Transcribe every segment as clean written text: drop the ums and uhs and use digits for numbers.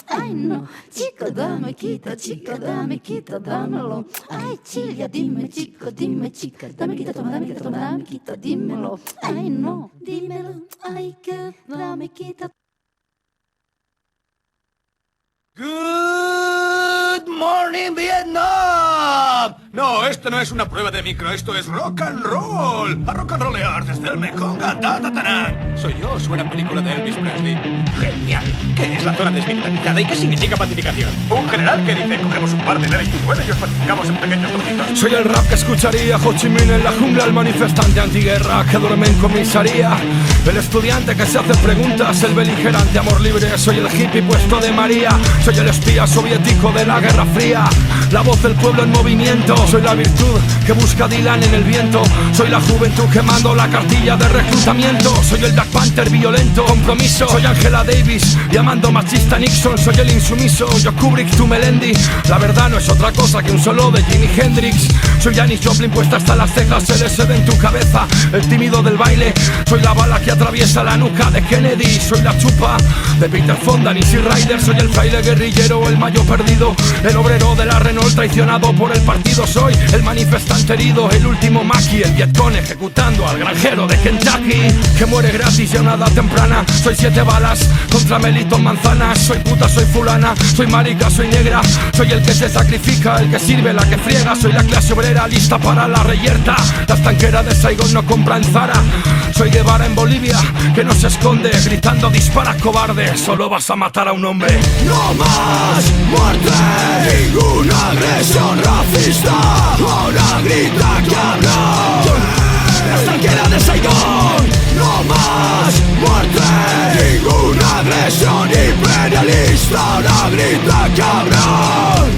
Ay no, chico dame quita, chica dame quita, dámelo. Ay chica, dime chico, dime chica, dame quita, toma, dame quita, toma, dame quita, dímelo. Ay no, dímelo, ay que dame quita. Good morning, Vietnam. No, esto no es una prueba de micro, esto es rock and roll. A rock and rollear desde el Mekong a Tatatanán. Soy yo, suena película de Elvis Presley. Genial. ¿Qué es la zona desmilitarizada y qué significa pacificación? Un general que dice, cogemos un par de L-29 y os pacificamos en pequeños trocitos. Soy el rap que escucharía Ho Chi Minh en la jungla, el manifestante antiguerra que duerme en comisaría, el estudiante que se hace preguntas, el beligerante amor libre. Soy el hippie puesto de María, soy el espía soviético de la Guerra Fría, la voz del pueblo en movimiento. Soy la virtud que busca Dylan en el viento, soy la juventud quemando la cartilla de reclutamiento. Soy el Black Panther violento, compromiso. Soy Angela Davis llamando machista Nixon, soy el insumiso, yo Kubrick, tú Melendi. La verdad no es otra cosa que un solo de Jimi Hendrix. Soy Janis Joplin puesta hasta las cejas, LSD en tu cabeza, el tímido del baile. Soy la bala que atraviesa la nuca de Kennedy, soy la chupa de Peter Fonda, Easy Rider. Soy el fraile guerrillero, el mayo perdido, el obrero de la Renault traicionado por el partido. Soy el manifestante herido, el último maqui, el Vietcong ejecutando al granjero de Kentucky que muere gratis y a una edad temprana. Soy 7 balas contra Melito Manzanas. Soy puta, soy fulana, soy marica, soy negra. Soy el que se sacrifica, el que sirve, la que friega. Soy la clase obrera lista para la reyerta. La estanquera de Saigon no compra en Zara. Soy Guevara en Bolivia, que no se esconde gritando dispara cobarde, solo vas a matar a un hombre. No más muerte, ninguna agresión racista. Ahora grita cabrón, la estanquera de Saigon. No más muerte, ninguna agresión imperialista. Ahora grita cabrón,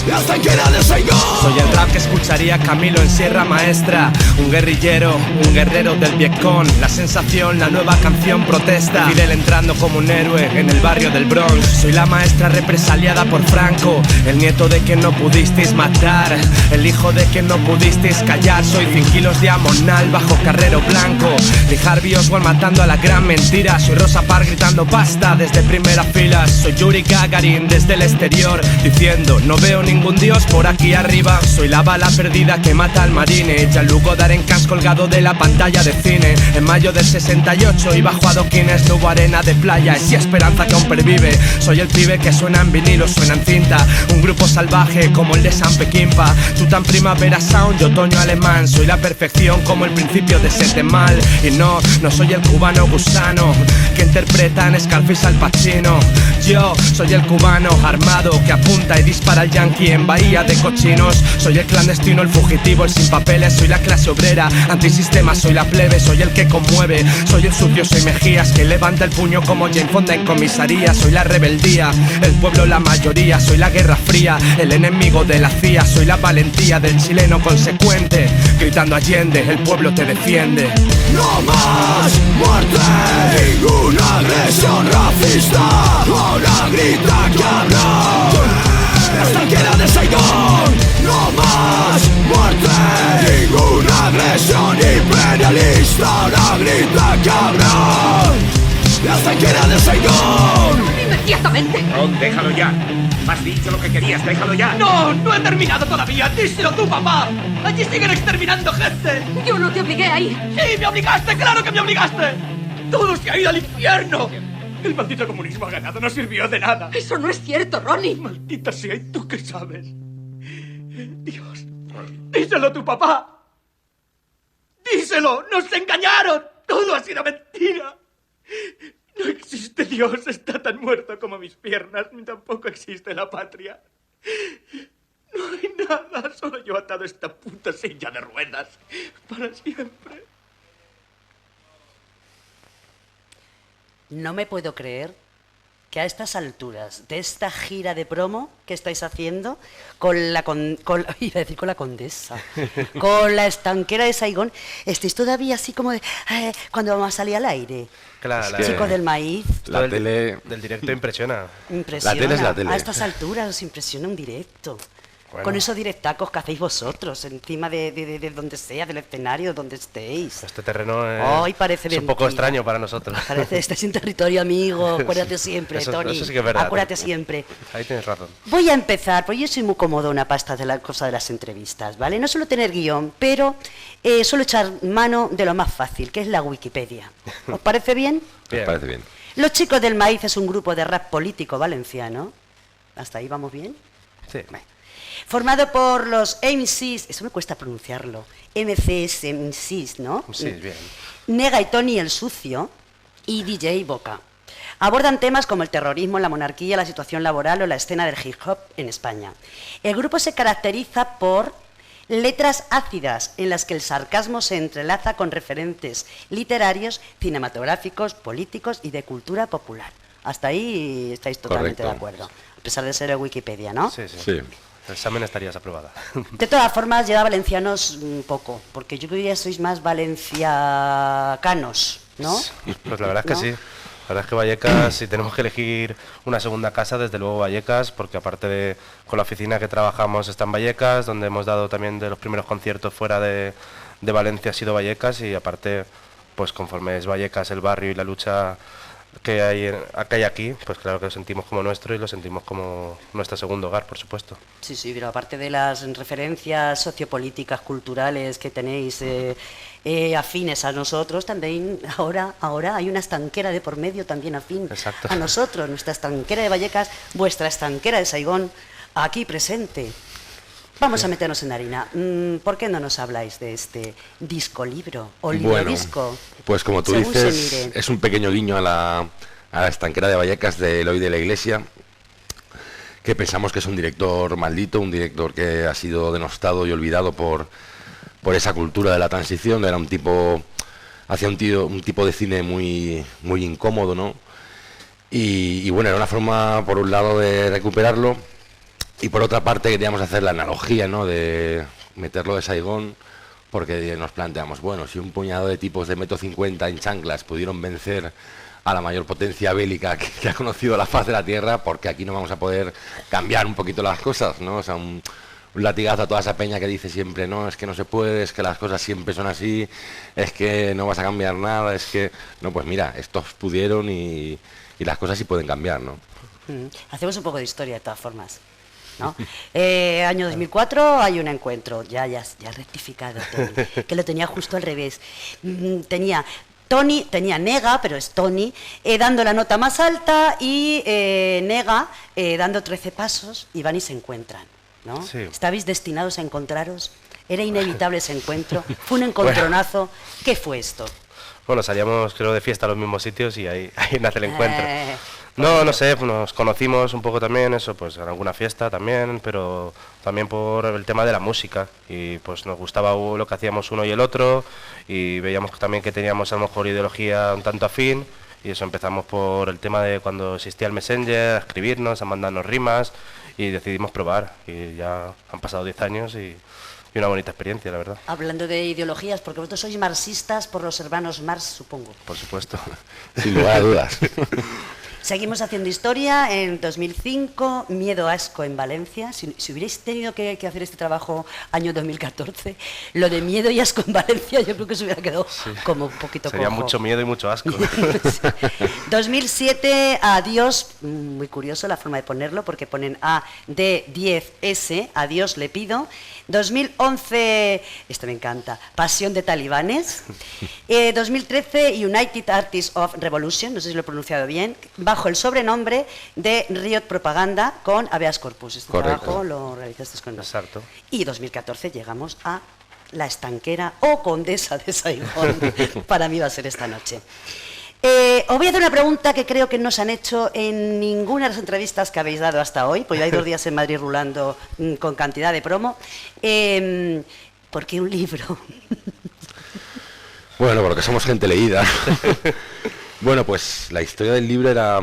la estanquera de Saigon. Soy el rap que escucharía Camilo en Sierra Maestra, un guerrillero, un guerrero del Vietcong. La sensación, la nueva canción protesta, Fidel entrando como un héroe en el barrio del Bronx. Soy la maestra represaliada por Franco, el nieto de quien no pudisteis matar, el hijo de quien no pudisteis callar. Soy 100 kilos de amonal bajo Carrero Blanco, Lee Harvey Oswald matando a la gran mentira. Soy Rosa Parks gritando basta desde primera fila. Soy Yuri Gagarin desde el exterior diciendo no veo ningún dios por aquí arriba. Soy la bala perdida que mata al marine, Jean-Luc Godard en Cannes colgado de la pantalla de cine. En mayo del 68 y bajo adoquines no hubo arena de playa, es esperanza que aún pervive. Soy el pibe que suena en vinilo, suena en cinta, un grupo salvaje como el de San Peckinpah. Tú tan primavera sound, yo otoño alemán. Soy la perfección como el principio de Sete Mal. Y no soy el cubano gusano que interpreta en Scarface al Pacino. Yo soy el cubano armado que apunta y dispara al yankee en bahía de cochinos. Soy el clandestino, el fugitivo, el sin papeles. Soy la clase obrera, antisistema, soy la plebe. Soy el que conmueve, soy el sucio, soy Mejías que levanta el puño como Jane Fonda en comisaría. Soy la rebeldía, el pueblo la mayoría. Soy la guerra fría, el enemigo de la CIA. Soy la valentía del chileno consecuente, gritando Allende, el pueblo te defiende. No más muerte, ninguna agresión racista. Ahora grita cabrón, la estanquera de Saigon. No más muerte, ninguna agresión imperialista. Ahora grita cabrón, la estanquera de Saigon. ¡Inmediatamente! No, déjalo ya. Has dicho lo que querías, déjalo ya. ¡No! ¡No he terminado todavía! ¡Díselo tú, papá! ¡Allí siguen exterminando gente! Yo no te obligué a ir. ¡Sí, me obligaste! ¡Claro que me obligaste! ¡Todo se ha ido al infierno! El maldito comunismo ha ganado, no sirvió de nada. Eso no es cierto, Ronnie. Maldita sea, ¿y tú qué sabes? Dios, díselo tú, papá. Díselo, nos engañaron. Todo ha sido mentira. No existe Dios, está tan muerto como mis piernas, ni tampoco existe la patria. No hay nada, solo yo atado a esta puta silla de ruedas para siempre. No me puedo creer que a estas alturas de esta gira de promo que estáis haciendo iba a decir con la condesa, con la estanquera de Saigón, estéis todavía así como de cuando vamos a salir al aire. Claro, Chicos del maíz. La tele del directo impresiona. Impresiona. La tele es la tele. A estas alturas os impresiona un directo. Bueno. Con esos directacos que hacéis vosotros, encima de donde sea, del escenario, donde estéis. Este terreno Ay, parece es un poco mentira. extraño para nosotros. Parece, estás en territorio amigo, acuérdate siempre, Eso- Tony. eso sí que es verdad. Acuérdate siempre. Ahí tienes razón. Voy a empezar, porque yo soy muy comodona para estas de la cosa de las entrevistas, ¿vale? No suelo tener guión, pero suelo echar mano de lo más fácil, que es la Wikipedia. ¿Os parece bien? Bien. Me parece bien. Los Chicos del Maíz es un grupo de rap político valenciano. ¿Hasta ahí vamos bien? Sí. Bueno. Formado por los MCs, eso me cuesta pronunciarlo, MCs, ¿no? Sí, bien. Nega y Tony el Sucio y DJ Boca. Abordan temas como el terrorismo, la monarquía, la situación laboral o la escena del hip hop en España. El grupo se caracteriza por letras ácidas en las que el sarcasmo se entrelaza con referentes literarios, cinematográficos, políticos y de cultura popular. Hasta ahí estáis totalmente Correcto. de acuerdo, a pesar de ser el Wikipedia, ¿no? Sí, sí. Sí. El examen estarías aprobada. De todas formas, lleva valencianos poco, porque yo diría que sois más valenciacanos, ¿no? Pues la verdad es que ¿No? sí. La verdad es que Vallecas, si tenemos que elegir una segunda casa, desde luego Vallecas, porque aparte de con la oficina que trabajamos está en Vallecas, donde hemos dado también de los primeros conciertos fuera de Valencia ha sido Vallecas, y aparte, pues conforme es Vallecas el barrio y la lucha que hay aquí, pues claro que lo sentimos como nuestro y lo sentimos como nuestro segundo hogar, por supuesto. Sí, sí, pero aparte de las referencias sociopolíticas, culturales que tenéis afines a nosotros, también ahora hay una estanquera de por medio también afín Exacto. a nosotros, nuestra estanquera de Vallecas, vuestra estanquera de Saigón, aquí presente. Vamos a meternos en harina. ¿Por qué no nos habláis de este disco-libro o libro-disco? Pues como tú Según se dices, mire. es un pequeño guiño a la estanquera de Vallecas de Eloy de la Iglesia, que pensamos que es un director maldito, un director que ha sido denostado y olvidado por esa cultura de la transición. Era un tipo, hacía un tipo de cine muy incómodo, ¿no? Y bueno, era una forma, por un lado, de recuperarlo, y por otra parte queríamos hacer la analogía, ¿no?, de meterlo de Saigón, porque nos planteamos, bueno, si un puñado de tipos de 1,50 m en chanclas pudieron vencer a la mayor potencia bélica que ha conocido la faz de la Tierra, porque aquí no vamos a poder cambiar un poquito las cosas, ¿no? O sea, un latigazo a toda esa peña que dice siempre, no, es que no se puede, es que las cosas siempre son así, es que no vas a cambiar nada, es que... No, pues mira, estos pudieron y las cosas sí pueden cambiar, ¿no? Hacemos un poco de historia de todas formas, ¿no? Año 2004 hay un encuentro, ya rectificado, Tony, que lo tenía justo al revés. Tenía Nega, pero es Tony, dando la nota más alta, y Nega dando 13 pasos, y van y se encuentran, ¿no? Sí. Estabais destinados a encontraros, era inevitable ese encuentro, fue un encontronazo. ¿Qué fue esto? Bueno, salíamos creo de fiesta a los mismos sitios y ahí nace el encuentro. No sé, pues nos conocimos un poco también, eso, pues en alguna fiesta también, pero también por el tema de la música, y pues nos gustaba lo que hacíamos uno y el otro, y veíamos también que teníamos a lo mejor ideología un tanto afín, y eso empezamos por el tema de cuando existía el Messenger, a escribirnos, a mandarnos rimas, y decidimos probar, y ya han pasado 10 años y una bonita experiencia, la verdad. Hablando de ideologías, porque vosotros sois marxistas por los hermanos Marx, supongo. Por supuesto. Sin lugar a dudas. Seguimos haciendo historia. En 2005, Miedo Asco en Valencia. Si hubierais tenido que hacer este trabajo año 2014, lo de Miedo y Asco en Valencia yo creo que se hubiera quedado como un poquito Sería cojo. mucho miedo y mucho asco. Sí. 2007, Adiós, muy curioso la forma de ponerlo, porque ponen AD10S, Adiós le pido. 2011, esto me encanta, Pasión de Talibanes. 2013, United Artists of Revolution, no sé si lo he pronunciado bien, bajo el sobrenombre de Riot Propaganda con Habeas Corpus. Este Correcto. trabajo lo realizaste con nosotros. Exacto. Y 2014 llegamos a La Estanquera o Condesa de Saigón. Para mí va a ser esta noche. Os voy a hacer una pregunta que creo que no os han hecho en ninguna de las entrevistas que habéis dado hasta hoy, pues hay 2 días en Madrid rulando con cantidad de promo. ¿Por qué un libro? Bueno, porque somos gente leída. Bueno, pues la historia del libro era...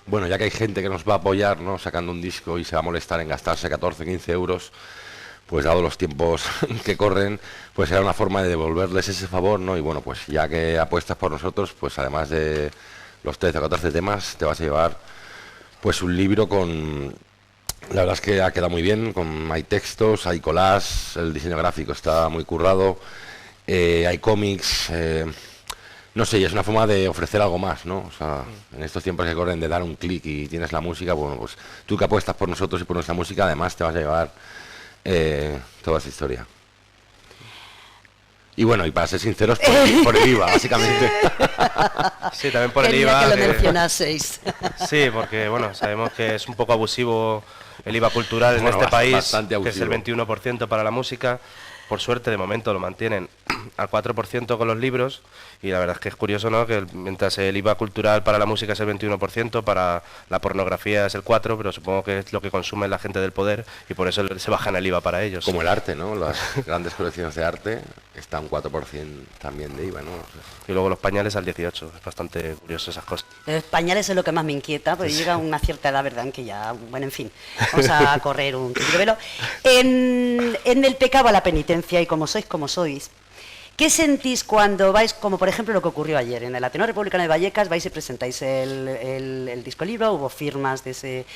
Bueno, ya que hay gente que nos va a apoyar, ¿no?, sacando un disco y se va a molestar en gastarse 14, 15 euros, pues dado los tiempos que corren, pues era una forma de devolverles ese favor, ¿no? Y bueno, pues ya que apuestas por nosotros, pues además de los 13 o 14 temas, te vas a llevar pues un libro con La verdad es que ha quedado muy bien, hay textos, hay collages, el diseño gráfico está muy currado, hay cómics, no sé, y es una forma de ofrecer algo más, ¿no? O sea, en estos tiempos que corren de dar un clic y tienes la música, bueno, pues tú que apuestas por nosotros y por nuestra música, además te vas a llevar toda esa historia. Y bueno, y para ser sinceros, por el IVA, básicamente. Sí, también por el Quería IVA. que lo mencionaseis. Sí, porque bueno, sabemos que es un poco abusivo el IVA cultural en Bueno, este país, bastante que es el abusivo. 21% para la música. Por suerte, de momento lo mantienen al 4% con los libros, y la verdad es que es curioso, ¿no?, que mientras el IVA cultural para la música es el 21%, para la pornografía es el 4%, pero supongo que es lo que consume la gente del poder y por eso se bajan el IVA para ellos. Como el arte, ¿no? Las grandes colecciones de arte está un 4% también de IVA, ¿no? O sea, Y luego los pañales al 18%, es bastante curioso esas cosas. Los pañales es lo que más me inquieta, porque llega una cierta edad, ¿verdad?, en que ya, bueno, en fin, vamos a correr un tupido velo. En el pecado a la penitencia, y como sois, ¿qué sentís cuando vais, como por ejemplo lo que ocurrió ayer, en el Ateneo Republicano de Vallecas, vais y presentáis el disco libro, hubo firmas de ese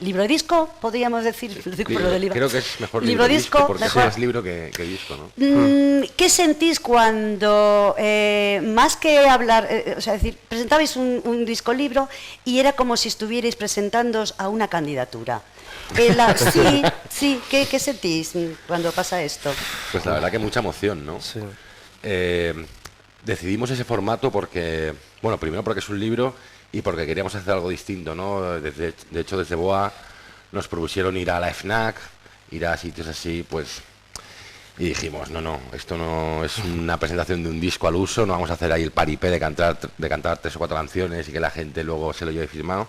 libro disco, podríamos decir? creo que es mejor libro disco, porque mejor. es más libro que disco, ¿no? ¿Qué sentís cuando, más que hablar, o sea, decir, presentabais un disco libro y era como si estuvierais presentándoos a una candidatura? Sí, ¿qué sentís cuando pasa esto? Pues la verdad que mucha emoción, ¿no? Sí. Decidimos ese formato porque, bueno, primero porque es un libro y porque queríamos hacer algo distinto, ¿no? De hecho, desde BOA nos propusieron ir a la FNAC, ir a sitios así, pues... Y dijimos, no, esto no es una presentación de un disco al uso, no vamos a hacer ahí el paripé de cantar 3 o 4 canciones y que la gente luego se lo lleve firmado.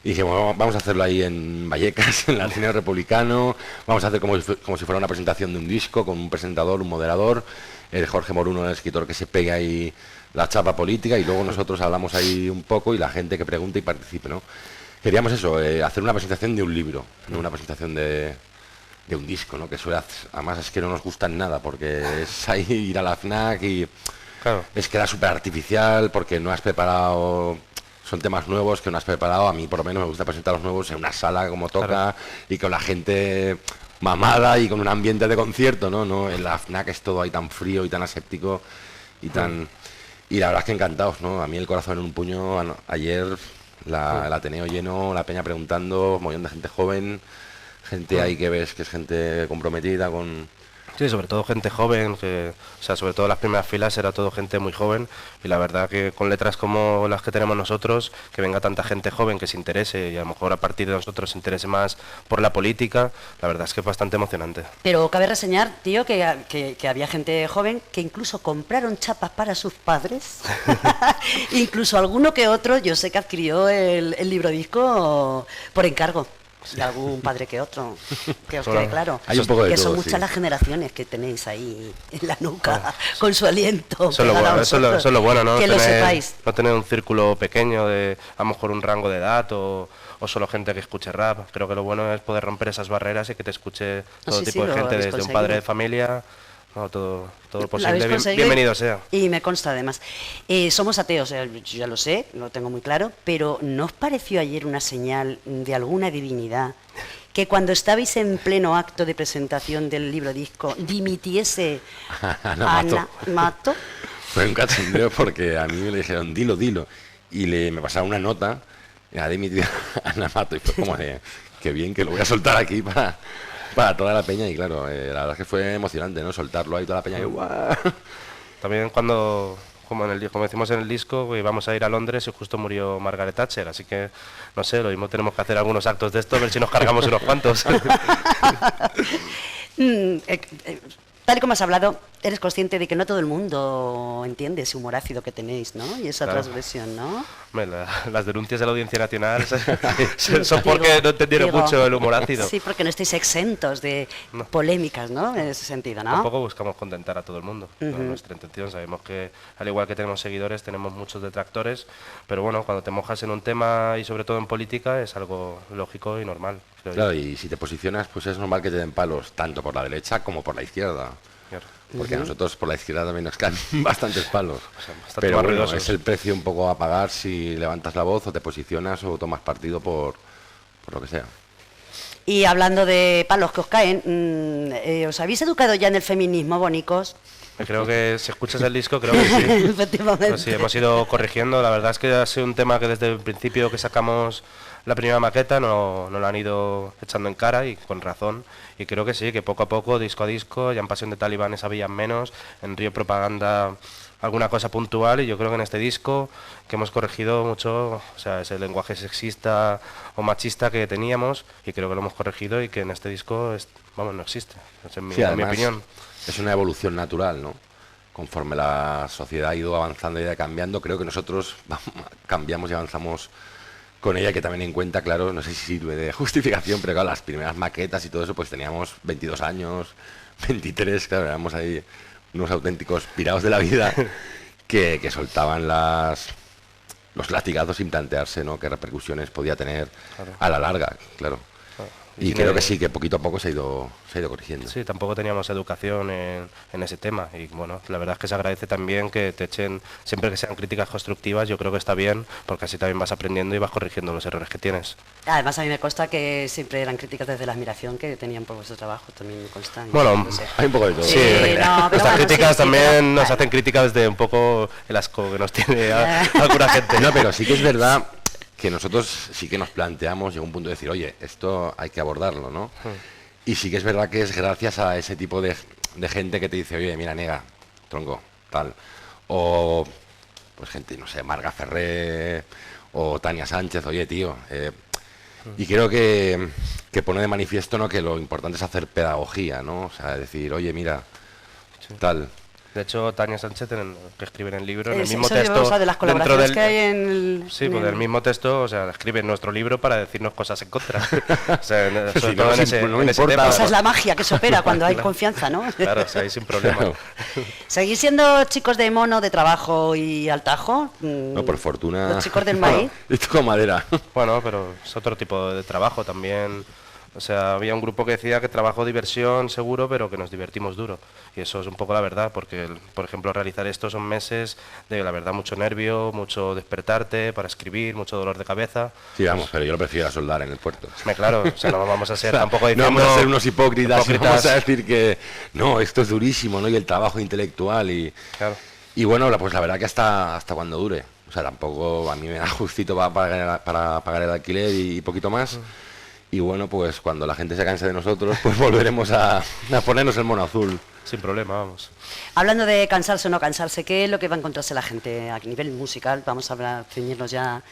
Y dijimos, bueno, vamos a hacerlo ahí en Vallecas, en el Ateneo Republicano, vamos a hacer como si fuera una presentación de un disco, con un presentador, un moderador, el Jorge Moruno, el escritor, que se pegue ahí la chapa política, y luego nosotros hablamos ahí un poco y la gente que pregunte y participe, ¿no? Queríamos eso, hacer una presentación de un libro, no una presentación de un disco, ¿no? Que suele además es que no nos gustan nada, porque es ahí ir a la FNAC y Claro. es quedar súper artificial, porque no has preparado... Son temas nuevos que no has preparado. A mí por lo menos me gusta presentar los nuevos en una sala como toca, Claro. y con la gente mamada y con un ambiente de concierto, ¿no? En la FNAC es todo ahí tan frío y tan aséptico y tan... Y la verdad es que encantados, ¿no? A mí el corazón en un puño. Ayer el Ateneo lleno, la peña preguntando, un montón de gente joven, gente ahí que ves que es gente comprometida con... Sí, sobre todo gente joven, o sea, sobre todo las primeras filas era todo gente muy joven, y la verdad que con letras como las que tenemos nosotros, que venga tanta gente joven que se interese y a lo mejor a partir de nosotros se interese más por la política, la verdad es que es bastante emocionante. Pero cabe reseñar, tío, que había gente joven que incluso compraron chapas para sus padres, incluso alguno que otro, yo sé que adquirió el libro disco por encargo de algún padre que otro, que os quede claro. Hay un poco de que todo, son muchas sí. las generaciones que tenéis ahí en la nuca, con su aliento. Eso es lo pegado a bueno, vosotros. eso es lo bueno, ¿no? Que lo sepáis. No tener un círculo pequeño de a lo mejor un rango de edad o solo gente que escuche rap. Creo que lo bueno es poder romper esas barreras y que te escuche todo Sí, tipo sí, de lo gente, habéis desde un conseguido. padre de familia, no, todo lo Lo posible. habéis conseguido Bienvenido sea. Y me consta además. Somos ateos, yo ya lo sé, lo tengo muy claro, pero ¿no os pareció ayer una señal de alguna divinidad que cuando estabais en pleno acto de presentación del libro disco dimitiese Ana Mato? Fue un cachondeo porque a mí me le dijeron, dilo, y me pasaron una nota, ha dimitido a Ana Mato, y fue como de, qué bien, que lo voy a soltar aquí para toda la peña, y claro, la verdad es que fue emocionante, ¿no? Soltarlo ahí toda la peña, y ¡guau! También como decimos en el disco, vamos a ir a Londres y justo murió Margaret Thatcher, así que, no sé, lo mismo tenemos que hacer algunos actos de esto, a ver si nos cargamos unos cuantos. Tal y como has hablado, eres consciente de que no todo el mundo entiende ese humor ácido que tenéis, ¿no? Y esa Claro. transgresión, ¿no? Hombre, las denuncias de la Audiencia Nacional son porque no entendieron Digo, mucho el humor ácido. Sí, porque no estáis exentos de No. polémicas, ¿no? En ese sentido, ¿no? Tampoco buscamos contentar a todo el mundo. No es Ujú. nuestra intención. Sabemos que, al igual que tenemos seguidores, tenemos muchos detractores. Pero bueno, cuando te mojas en un tema y sobre todo en política, es algo lógico y normal. creo yo. Claro, y si te posicionas, pues es normal que te den palos, tanto por la derecha como por la izquierda. Claro. Porque a nosotros por la izquierda también nos caen bastantes palos. sea, bastante Pero más bueno, ruidosos. es el precio un poco a pagar si levantas la voz o te posicionas o tomas partido por lo que sea. Y hablando de palos que os caen, ¿os habéis educado ya en el feminismo, bonicos? Creo que si escuchas el disco, creo que sí. Efectivamente. Pues sí, hemos ido corrigiendo. La verdad es que ha sido un tema que desde el principio que sacamos la primera maqueta no lo han ido echando en cara, y con razón. Y creo que sí, que poco a poco, disco a disco, ya en Pasión de Talibanes había menos, en Río Propaganda alguna cosa puntual, y yo creo que en este disco que hemos corregido mucho, o sea, ese lenguaje sexista o machista que teníamos, y creo que lo hemos corregido, y que en este disco no existe, en mi opinión. Es una evolución natural, ¿no? Conforme la sociedad ha ido avanzando y ha ido cambiando, creo que nosotros cambiamos y avanzamos con ella, que también en cuenta, claro, no sé si sirve de justificación, pero claro, las primeras maquetas y todo eso, pues teníamos 22 años, 23, claro, éramos ahí unos auténticos pirados de la vida que soltaban los latigazos sin plantearse, ¿no?, qué repercusiones podía tener a la larga, claro. Y creo que sí, que poquito a poco se ha ido corrigiendo. Sí, tampoco teníamos educación en ese tema, y bueno, la verdad es que se agradece también que te echen, siempre que sean críticas constructivas, yo creo que está bien, porque así también vas aprendiendo y vas corrigiendo los errores que tienes. Además, a mí me consta que siempre eran críticas desde la admiración que tenían por vuestro trabajo, también me consta. Bueno, no sé. Hay un poco de todo. Sí, nuestras críticas también nos hacen críticas desde un poco el asco que nos tiene alguna gente. No, pero sí que es verdad que nosotros sí que nos planteamos, llegó un punto de decir, oye, esto hay que abordarlo, ¿no? Y sí que es verdad que es gracias a ese tipo de gente que te dice, oye, mira, nega, tronco, tal. O, pues gente, no sé, Marga Ferré o Tania Sánchez, oye, tío. Y creo que pone de manifiesto, ¿no?, que lo importante es hacer pedagogía, ¿no? O sea, decir, oye, mira, tal. De hecho, Tania Sánchez, que escribe en el libro, en el Eso mismo lleva, texto, o sea, de las colaboraciones que hay en el... Sí, pues del mismo texto, o sea, escribe en nuestro libro para decirnos cosas en contra. O sea, sobre Sí, todo no, en ese, no en ese importa. tema. Esa es la magia que se opera cuando hay Claro. confianza, ¿no? Claro, o sea, ahí sin problema. Claro. ¿Seguís siendo chicos de mono, de trabajo y al tajo? No, por fortuna. Los chicos del maíz. Esto con madera. Bueno, pero es otro tipo de trabajo también. O sea, había un grupo que decía que trabajo, diversión, seguro, pero que nos divertimos duro. Y eso es un poco la verdad, porque, por ejemplo, realizar esto son meses de, la verdad, mucho nervio, mucho despertarte para escribir, mucho dolor de cabeza. Sí, vamos, pero yo lo prefiero a soldar en el puerto. Claro, o sea, no vamos a ser O sea, tampoco diciendo... no vamos a ser unos hipócritas, no vamos a decir que no, esto es durísimo, ¿no? Y el trabajo intelectual y... Claro. Y bueno, pues la verdad que hasta cuando dure. O sea, tampoco a mí me da justito para pagar el alquiler y poquito más. Y bueno, pues cuando la gente se canse de nosotros, pues volveremos a ponernos el mono azul. Sin problema, vamos. Hablando de cansarse o no cansarse, ¿qué es lo que va a encontrarse la gente a nivel musical? Vamos a ceñirnos ya.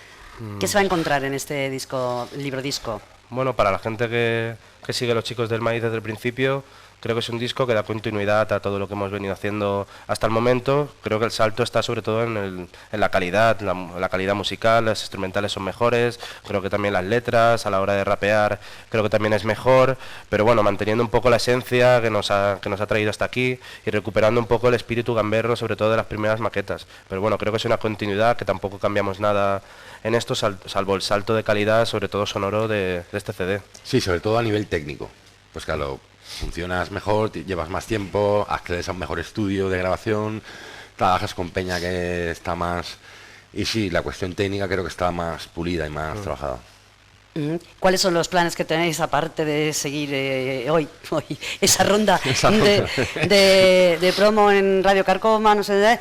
¿Qué se va a encontrar en este disco, libro disco? Bueno, para la gente que sigue a los Chicos del Maíz desde el principio, creo que es un disco que da continuidad a todo lo que hemos venido haciendo hasta el momento. Creo que el salto está sobre todo en la calidad, la calidad musical, las instrumentales son mejores, creo que también las letras, a la hora de rapear, creo que también es mejor, pero bueno, manteniendo un poco la esencia que nos ha traído hasta aquí y recuperando un poco el espíritu gamberro, sobre todo de las primeras maquetas. Pero bueno, creo que es una continuidad, que tampoco cambiamos nada en esto, salvo el salto de calidad, sobre todo sonoro, de este CD. Sí, sobre todo a nivel técnico. Pues claro, funcionas mejor, llevas más tiempo, accedes a un mejor estudio de grabación, trabajas con peña que está más... Y sí, la cuestión técnica creo que está más pulida y más trabajada. ¿Cuáles son los planes que tenéis, aparte de seguir hoy esa ronda de promo en Radio Carcoma? No sé,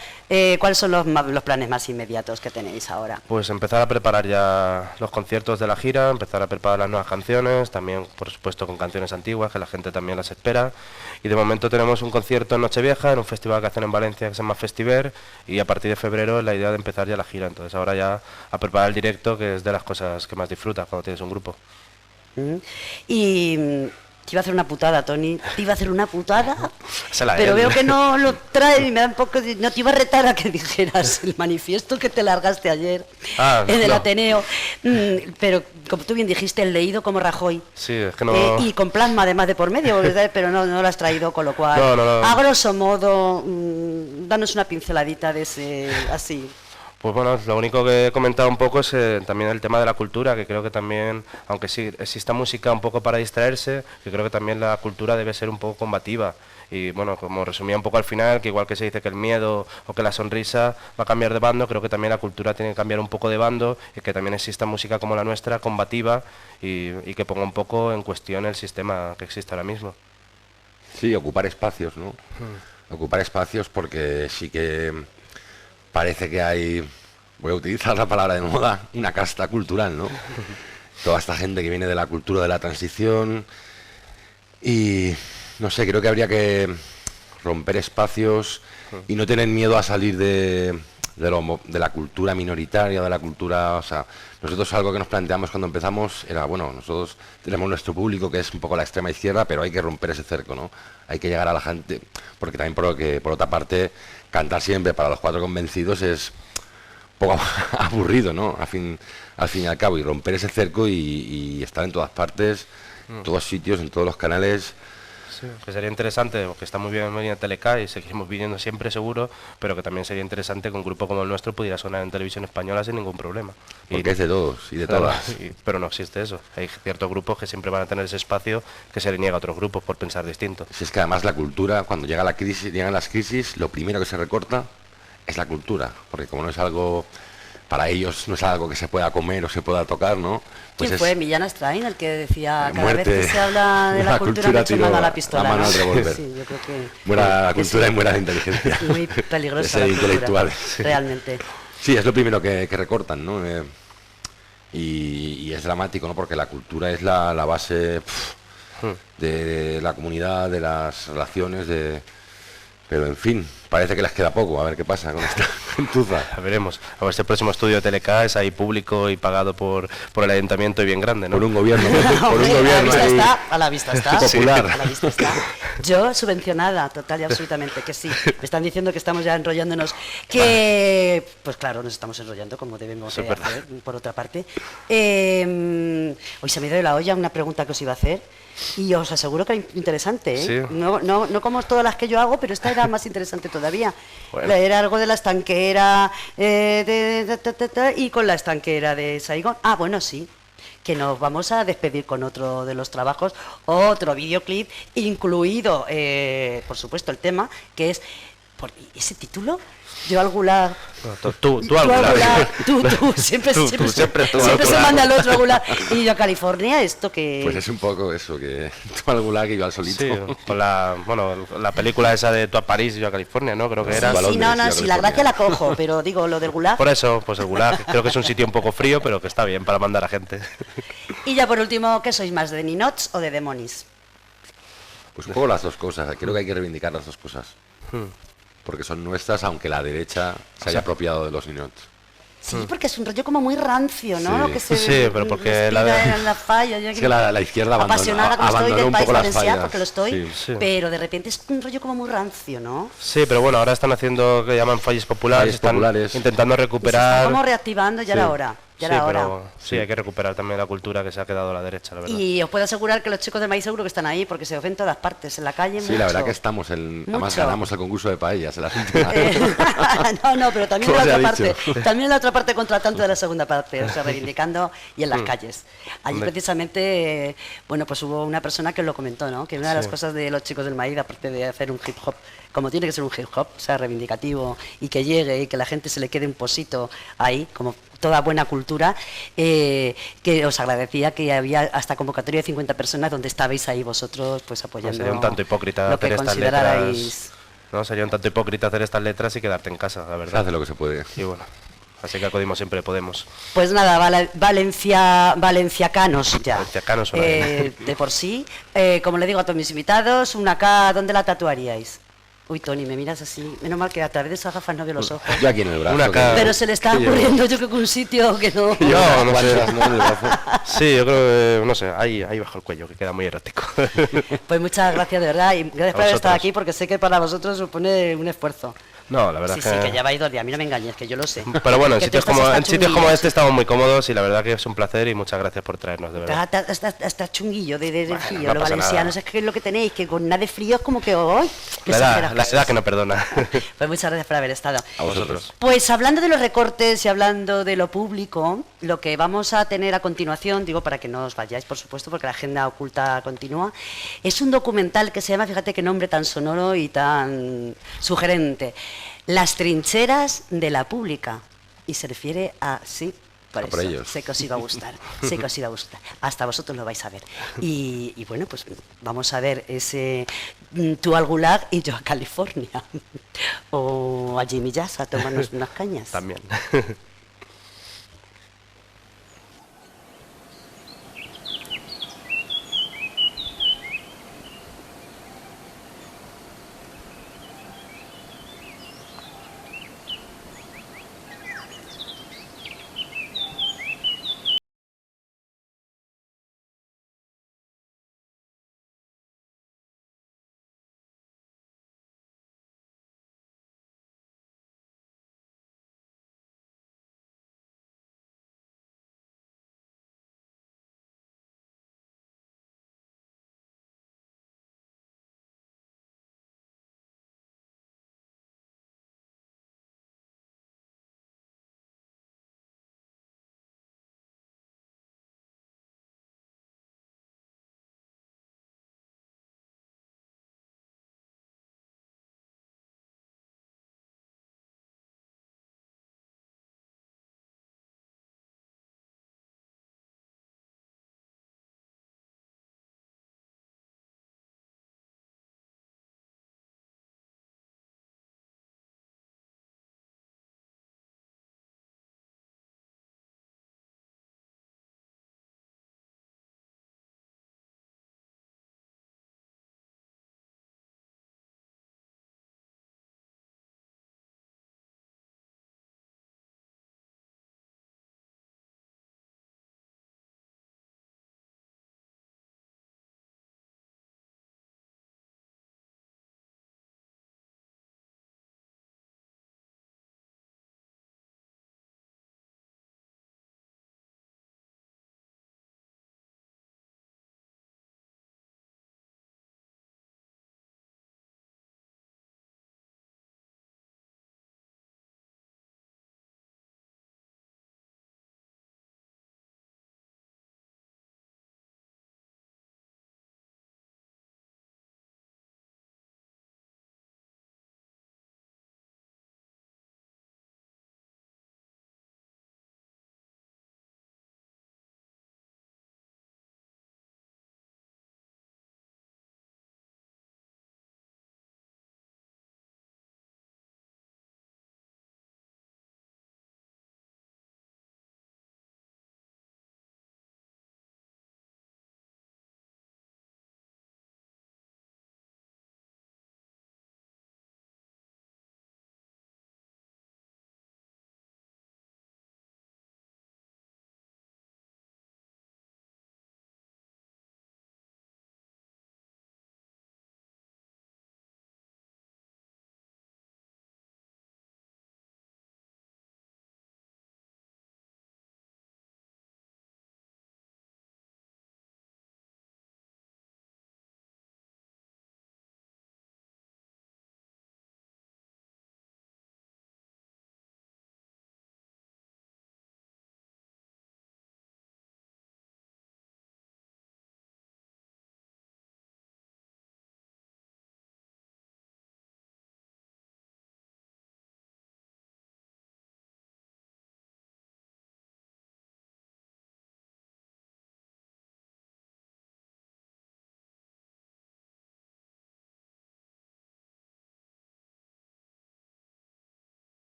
¿cuáles son los planes más inmediatos que tenéis ahora? Pues empezar a preparar ya los conciertos de la gira, empezar a preparar las nuevas canciones, también por supuesto con canciones antiguas, que la gente también las espera. Y de momento tenemos un concierto en Nochevieja, en un festival que hacen en Valencia que se llama Festiver, y a partir de febrero es la idea de empezar ya la gira. Entonces ahora ya a preparar el directo, que es de las cosas que más disfrutas cuando tienes un grupo. Y te iba a hacer una putada, Tony, te iba a hacer una putada, él. pero veo que no lo trae y me da un poco... No te iba a retar a que dijeras el manifiesto que te largaste ayer en el Ateneo, pero como tú bien dijiste, el leído como Rajoy. Sí, es que no... Y con plasma además de por medio, pero no lo has traído, con lo cual, No. a grosso modo, danos una pinceladita de ese, así... Pues bueno, lo único que he comentado un poco es también el tema de la cultura, que creo que también, aunque sí exista música un poco para distraerse, que creo que también la cultura debe ser un poco combativa Y bueno, como resumía un poco al final, que igual que se dice que el miedo o que la sonrisa va a cambiar de bando, creo que también la cultura tiene que cambiar un poco de bando y que también exista música como la nuestra, combativa, y que ponga un poco en cuestión el sistema que existe ahora mismo. Sí, ocupar espacios, ¿no? Ocupar espacios porque sí que parece que hay, voy a utilizar la palabra de moda, una casta cultural, ¿no? Toda esta gente que viene de la cultura de la transición y, no sé, creo que habría que romper espacios y no tener miedo a salir de la cultura minoritaria, de la cultura, o sea, nosotros algo que nos planteamos cuando empezamos era, bueno, nosotros tenemos nuestro público que es un poco la extrema izquierda, pero hay que romper ese cerco, ¿no? Hay que llegar a la gente, porque también por otra parte, cantar siempre para los cuatro convencidos es un poco aburrido, ¿no? Al fin y al cabo, y romper ese cerco y estar en todas partes, en todos sitios, en todos los canales. Sí, que sería interesante, porque está muy bien venir a Teleca y seguimos viniendo siempre seguro, pero que también sería interesante que un grupo como el nuestro pudiera sonar en televisión española sin ningún problema. Porque es de todos y de todas. Pero no existe eso. Hay ciertos grupos que siempre van a tener ese espacio que se le niega a otros grupos por pensar distinto. Si es que además la cultura, cuando llega la crisis, llegan las crisis, lo primero que se recorta es la cultura, porque como no es algo, para ellos no es algo que se pueda comer o se pueda tocar, ¿no? Pues ¿Quién fue? Millán Astrain, el que decía cada muerte, vez que se habla de la cultura me echo mano a la pistola. La mano al revólver. Sí, yo creo que muera la cultura sí. y muera la inteligencia. Muy peligrosa de la cultura, intelectuales. realmente. Sí, es lo primero que recortan, ¿no? Y es dramático, ¿no? Porque la cultura es la base de la comunidad, de las relaciones, pero en fin, parece que les queda poco, a ver qué pasa con esta gentuza. Veremos. A ver si el próximo estudio de Teleca es ahí público y pagado por el ayuntamiento y bien grande, ¿no? Por un gobierno, A la vista está. popular. A la vista está. Yo subvencionada, total y absolutamente, que sí. Me están diciendo que estamos ya enrollándonos. Que, pues claro, nos estamos enrollando como debemos hacer, por otra parte. Hoy se me dio de la olla una pregunta que os iba a hacer. Y os aseguro que es interesante, ¿eh? Sí. No como todas las que yo hago, pero esta era más interesante todavía. Bueno. Era algo de la estanquera y con la estanquera de Saigón. Ah, bueno, sí, que nos vamos a despedir con otro de los trabajos, otro videoclip, incluido, por supuesto, el tema, que es, por ese título, yo al gulag. No, tú al gulag. Tú, siempre se manda al otro gulag. Y yo a California, esto que... Pues es un poco eso, que tú al gulag y yo al solito. Sí, con la película esa de tú a París y yo a California, ¿no? Creo que era. Sí, sí, la gracia la cojo, pero digo, lo del gulag... Por eso, pues el gulag, creo que es un sitio un poco frío, pero que está bien para mandar a gente. Y ya por último, ¿qué sois más, de Ninots o de Demonis? Pues un poco las dos cosas, creo que hay que reivindicar las dos cosas. Porque son nuestras, aunque la derecha se haya apropiado de los ninots. Sí, porque es un rollo como muy rancio, ¿no? Sí. Lo que se Sí, pero porque la falla. Es que la izquierda apasionada como estoy del País Valenciano, porque lo estoy, Sí. pero de repente es un rollo como muy rancio, ¿no? Sí, pero bueno, ahora están haciendo que llaman fallos populares, están intentando Y se recuperar. está como reactivando, ya era hora. Ya era hora. Pero sí, hay que recuperar también la cultura que se ha quedado a la derecha, la verdad. Y os puedo asegurar que los chicos del maíz seguro que están ahí, porque se ofenden todas partes, en la calle. Sí, mucho. la verdad que estamos además ganamos el concurso de paellas en la última. No, pero también ¿Cómo en la se otra ha parte. dicho? También en la otra parte contratante de la segunda parte, o sea, reivindicando y en las calles. Allí Hombre. precisamente, bueno, pues hubo una persona que lo comentó, ¿no? Que una de las cosas de los chicos del maíz, aparte de hacer un hip hop, como tiene que ser un hip hop, o sea, reivindicativo y que llegue y que la gente se le quede un posito ahí, como toda buena cultura, que os agradecía que había hasta convocatoria de 50 personas donde estabais ahí vosotros pues apoyando. Sería un tanto hipócrita lo que hacer estas considerarais. letras. No, sería un tanto hipócrita hacer estas letras y quedarte en casa, la Se verdad. hace lo que se puede. Y bueno, así que acudimos siempre podemos. Pues nada, valenciacanos ya. Valenciacanos suena bien. De por sí. Como le digo a todos mis invitados, una K, ¿dónde la tatuaríais? Uy, Tony, me miras así. Menos mal que a través de esas gafas no veo los ojos. Yo aquí en el brazo. Una cara. Pero se le está ocurriendo, yo creo que un sitio que no... Yo no sé. ¿no? En el brazo. Sí, yo creo que, no sé, ahí bajo el cuello, que queda muy erótico. Pues muchas gracias de verdad y gracias por haber vosotros. estado aquí porque sé que para vosotros supone un esfuerzo. No, la verdad Sí, que lleváis 2 días, a mí no me engañes, que yo lo sé. Pero bueno, en Que tú sitios como chunguillo, este estamos muy cómodos y la verdad que es un placer y muchas gracias por traernos, de verdad. Hasta chunguillo de frío, no los pasa valencianos, nada. es que es lo que tenéis, que con nada de frío es como que hoy. La edad que no perdona. Pues muchas gracias por haber estado. A vosotros. Pues hablando de los recortes y hablando de lo público, lo que vamos a tener a continuación, digo para que no os vayáis, por supuesto, porque la agenda oculta continúa, es un documental que se llama, fíjate qué nombre tan sonoro y tan sugerente, Las trincheras de la pública. Y se refiere a, sí, por eso, ellos. sé que os iba a gustar, sé que os iba a gustar. Hasta vosotros lo vais a ver. Y bueno, pues vamos a ver ese tú al Gulag y yo a California. O a Jimmy Jazz a tomarnos unas cañas. También.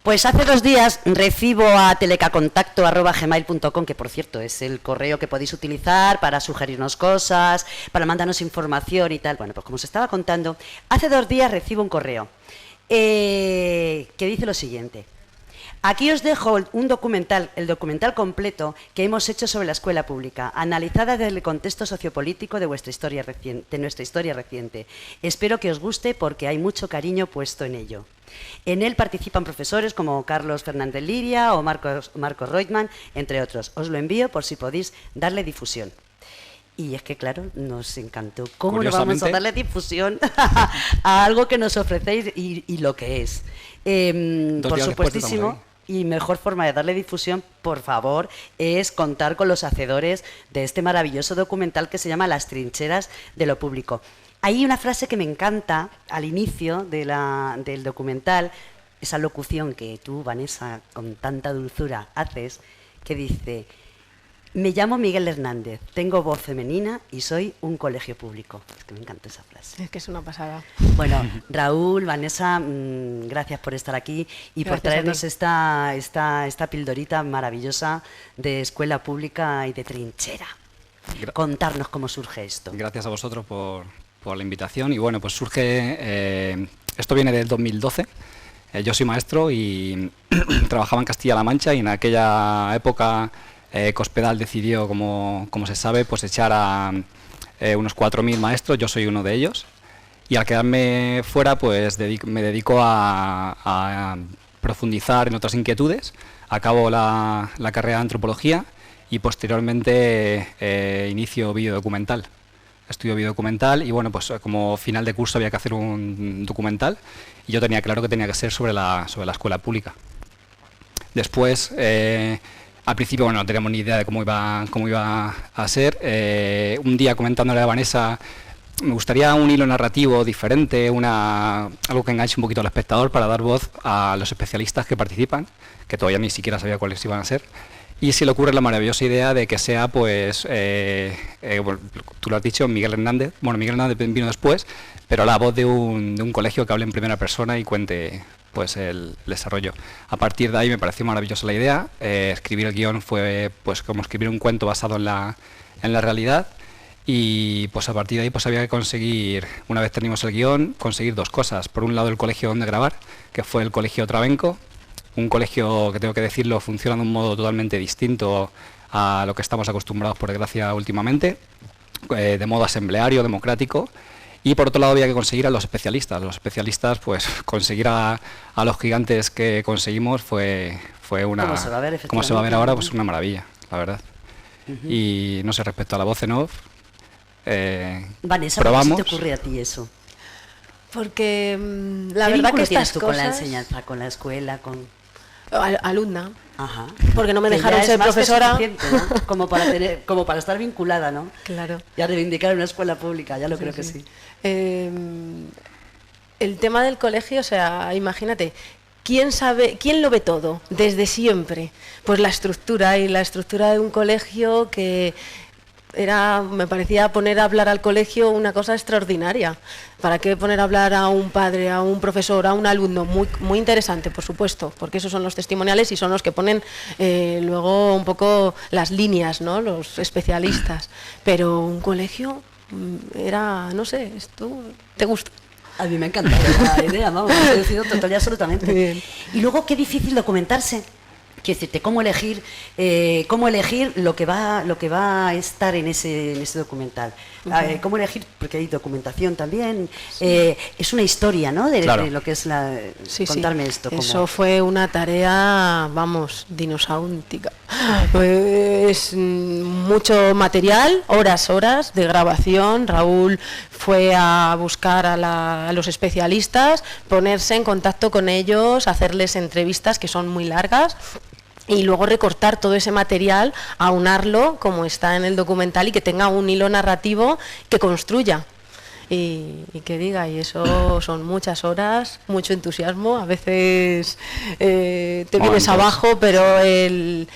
Pues hace 2 días recibo a telecacontacto@gmail.com, que por cierto es el correo que podéis utilizar para sugerirnos cosas, para mandarnos información y tal. Bueno, pues como os estaba contando, hace 2 días recibo un correo que dice lo siguiente. Aquí os dejo un documental, el documental completo que hemos hecho sobre la escuela pública, analizada desde el contexto sociopolítico de nuestra historia reciente. Espero que os guste porque hay mucho cariño puesto en ello. En él participan profesores como Carlos Fernández Liria o Marcos Reutemann, entre otros. Os lo envío por si podéis darle difusión. Y es que, claro, nos encantó. ¿Cómo no vamos a darle difusión a algo que nos ofrecéis y lo que es? Por supuestísimo. Y mejor forma de darle difusión, por favor, es contar con los hacedores de este maravilloso documental que se llama Las trincheras de lo público. Hay una frase que me encanta al inicio del documental, esa locución que tú, Vanessa, con tanta dulzura haces, que dice: me llamo Miguel Hernández, tengo voz femenina y soy un colegio público. Es que me encanta esa frase. Es que es una pasada. Bueno, Raúl, Vanessa, gracias por estar aquí y por traernos esta pildorita maravillosa de escuela pública y de trinchera. Contarnos cómo surge esto. Gracias a vosotros por la invitación. Y bueno, pues surge, esto viene del 2012. Yo soy maestro y trabajaba en Castilla-La Mancha, y en aquella época Cospedal decidió, como se sabe, pues echar a unos 4.000 maestros. Yo soy uno de ellos, y al quedarme fuera pues me dedico a profundizar en otras inquietudes. Acabo la carrera de antropología y posteriormente inicio videodocumental. Estudio videodocumental y bueno, pues como final de curso había que hacer un documental y yo tenía claro que tenía que ser sobre la escuela pública. Después, al principio, bueno, no teníamos ni idea de cómo iba a ser. Un día, comentándole a Vanessa, me gustaría un hilo narrativo diferente, algo que enganche un poquito al espectador para dar voz a los especialistas que participan, que todavía ni siquiera sabía cuáles iban a ser. Y se le ocurre la maravillosa idea de que sea, pues, bueno, tú lo has dicho, Miguel Hernández. Bueno, Miguel Hernández vino después, pero la voz de un colegio que hable en primera persona y cuente pues el desarrollo. A partir de ahí me pareció maravillosa la idea. Escribir el guión fue pues como escribir un cuento basado en la realidad, y pues a partir de ahí pues había que conseguir, una vez teníamos el guión, conseguir dos cosas. Por un lado, el colegio donde grabar, que fue el Colegio Trabenco, un colegio que, tengo que decirlo, funciona de un modo totalmente distinto a lo que estamos acostumbrados, por desgracia, últimamente, de modo asambleario, democrático. Y por otro lado había que conseguir a los especialistas. Los especialistas, pues conseguir a los gigantes que conseguimos fue una... Como se va a ver ahora, pues una maravilla, la verdad. Y no sé, respecto a la voz en off, Vanessa, probamos. ¿cómo se te ocurre a ti eso? Porque la verdad que estas tú cosas... con la enseñanza, con la escuela, con... Alumna. Ajá. Porque no me Que dejaron ya ser es más que profesora. suficiente, ¿no? como para estar vinculada, ¿no? Claro. Y a reivindicar una escuela pública, ya lo creo que sí. El tema del colegio, o sea, imagínate, ¿quién lo ve todo desde siempre? Pues la estructura de un colegio que me parecía poner a hablar al colegio una cosa extraordinaria. ¿Para qué poner a hablar a un padre, a un profesor, a un alumno? Muy, muy interesante, por supuesto, porque esos son los testimoniales y son los que ponen luego un poco las líneas, ¿no? Los especialistas. Pero un colegio era, no sé, ¿esto te gusta? A mí me encanta la idea, vamos, me ha parecido total y absolutamente. Bien. Y luego, qué difícil documentarse. Quiero decirte, cómo elegir lo que va a estar en ese documental. Cómo elegir, porque hay documentación también. Sí. Es una historia, ¿no? De lo que es contarme esto. Eso fue una tarea, vamos, dinosaúntica. Pues mucho material, horas de grabación. Raúl fue a buscar a los especialistas, ponerse en contacto con ellos, hacerles entrevistas que son muy largas, y luego recortar todo ese material, aunarlo como está en el documental y que tenga un hilo narrativo que construya y que diga. Y eso son muchas horas, mucho entusiasmo, a veces te vienes abajo, pero el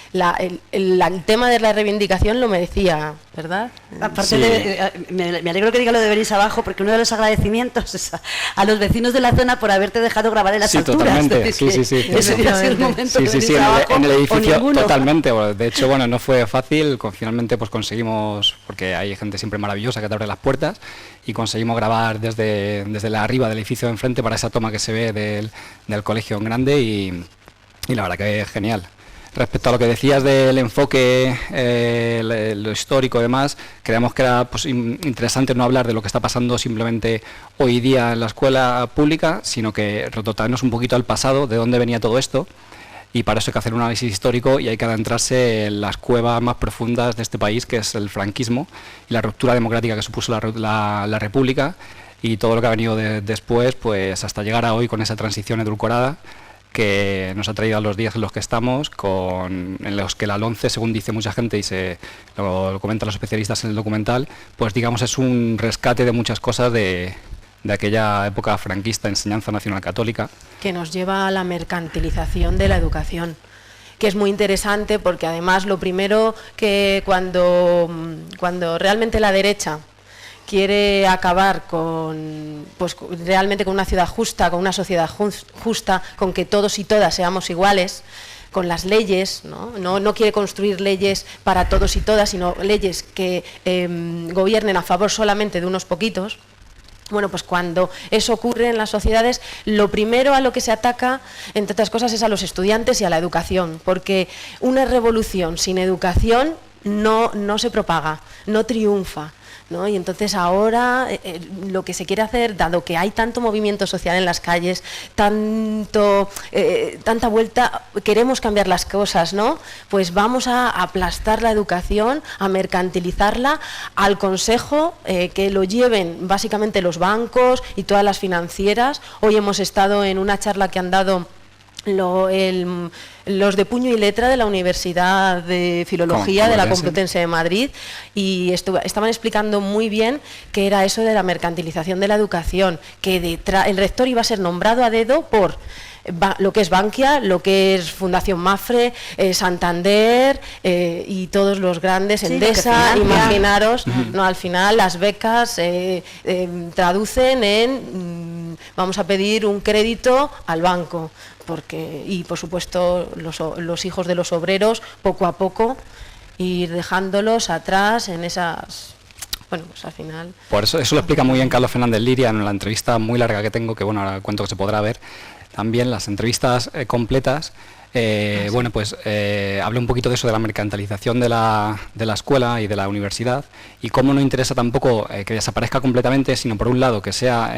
tema de la reivindicación lo merecía ¿verdad? Aparte me alegro que diga lo de venís abajo, porque uno de los agradecimientos es a los vecinos de la zona por haberte dejado grabar en las alturas. Totalmente. Sí. Ese ha sido el momento de venir abajo, en el edificio o totalmente. De hecho, bueno, no fue fácil. Finalmente, pues conseguimos, porque hay gente siempre maravillosa que te abre las puertas, y conseguimos grabar desde la arriba del edificio de enfrente para esa toma que se ve del colegio en grande, y la verdad que es genial. Respecto a lo que decías del enfoque, lo histórico y demás, creemos que era pues, interesante no hablar de lo que está pasando simplemente hoy día en la escuela pública, sino que retrotraernos un poquito al pasado, de dónde venía todo esto, y para eso hay que hacer un análisis histórico y hay que adentrarse en las cuevas más profundas de este país, que es el franquismo y la ruptura democrática que supuso la República, y todo lo que ha venido después, pues hasta llegar a hoy con esa transición edulcorada que nos ha traído a los días en los que estamos, en los que la LONCE, según dice mucha gente y lo comentan los especialistas en el documental, pues digamos es un rescate de muchas cosas de aquella época franquista, enseñanza nacional católica. Que nos lleva a la mercantilización de la educación, que es muy interesante porque además lo primero que cuando realmente la derecha quiere acabar realmente con una ciudad justa, con una sociedad justa, con que todos y todas seamos iguales, con las leyes, no quiere construir leyes para todos y todas, sino leyes que gobiernen a favor solamente de unos poquitos. Bueno, pues cuando eso ocurre en las sociedades, lo primero a lo que se ataca, entre otras cosas, es a los estudiantes y a la educación, porque una revolución sin educación no se propaga, no triunfa, ¿no? Y entonces ahora lo que se quiere hacer, dado que hay tanto movimiento social en las calles, tanta vuelta, queremos cambiar las cosas, ¿no? Pues vamos a aplastar la educación, a mercantilizarla, al consejo, que lo lleven básicamente los bancos y todas las financieras. Hoy hemos estado en una charla que han dado los de puño y letra de la Universidad de Filología de la Complutense de Madrid, y estaban explicando muy bien qué era eso de la mercantilización de la educación, que el rector iba a ser nombrado a dedo por lo que es Bankia, lo que es Fundación Mafre, Santander y todos los grandes, Endesa, imaginaros, no, al final las becas traducen en vamos a pedir un crédito al banco, y por supuesto los hijos de los obreros poco a poco ir dejándolos atrás en esas. Bueno, pues al final. Por eso lo explica muy bien Carlos Fernández Liria en la entrevista muy larga que tengo, que bueno, ahora cuento que se podrá ver también las entrevistas completas. Bueno, pues habla un poquito de eso, de la mercantilización de la escuela y de la universidad, y cómo no interesa tampoco que desaparezca completamente, sino por un lado que sea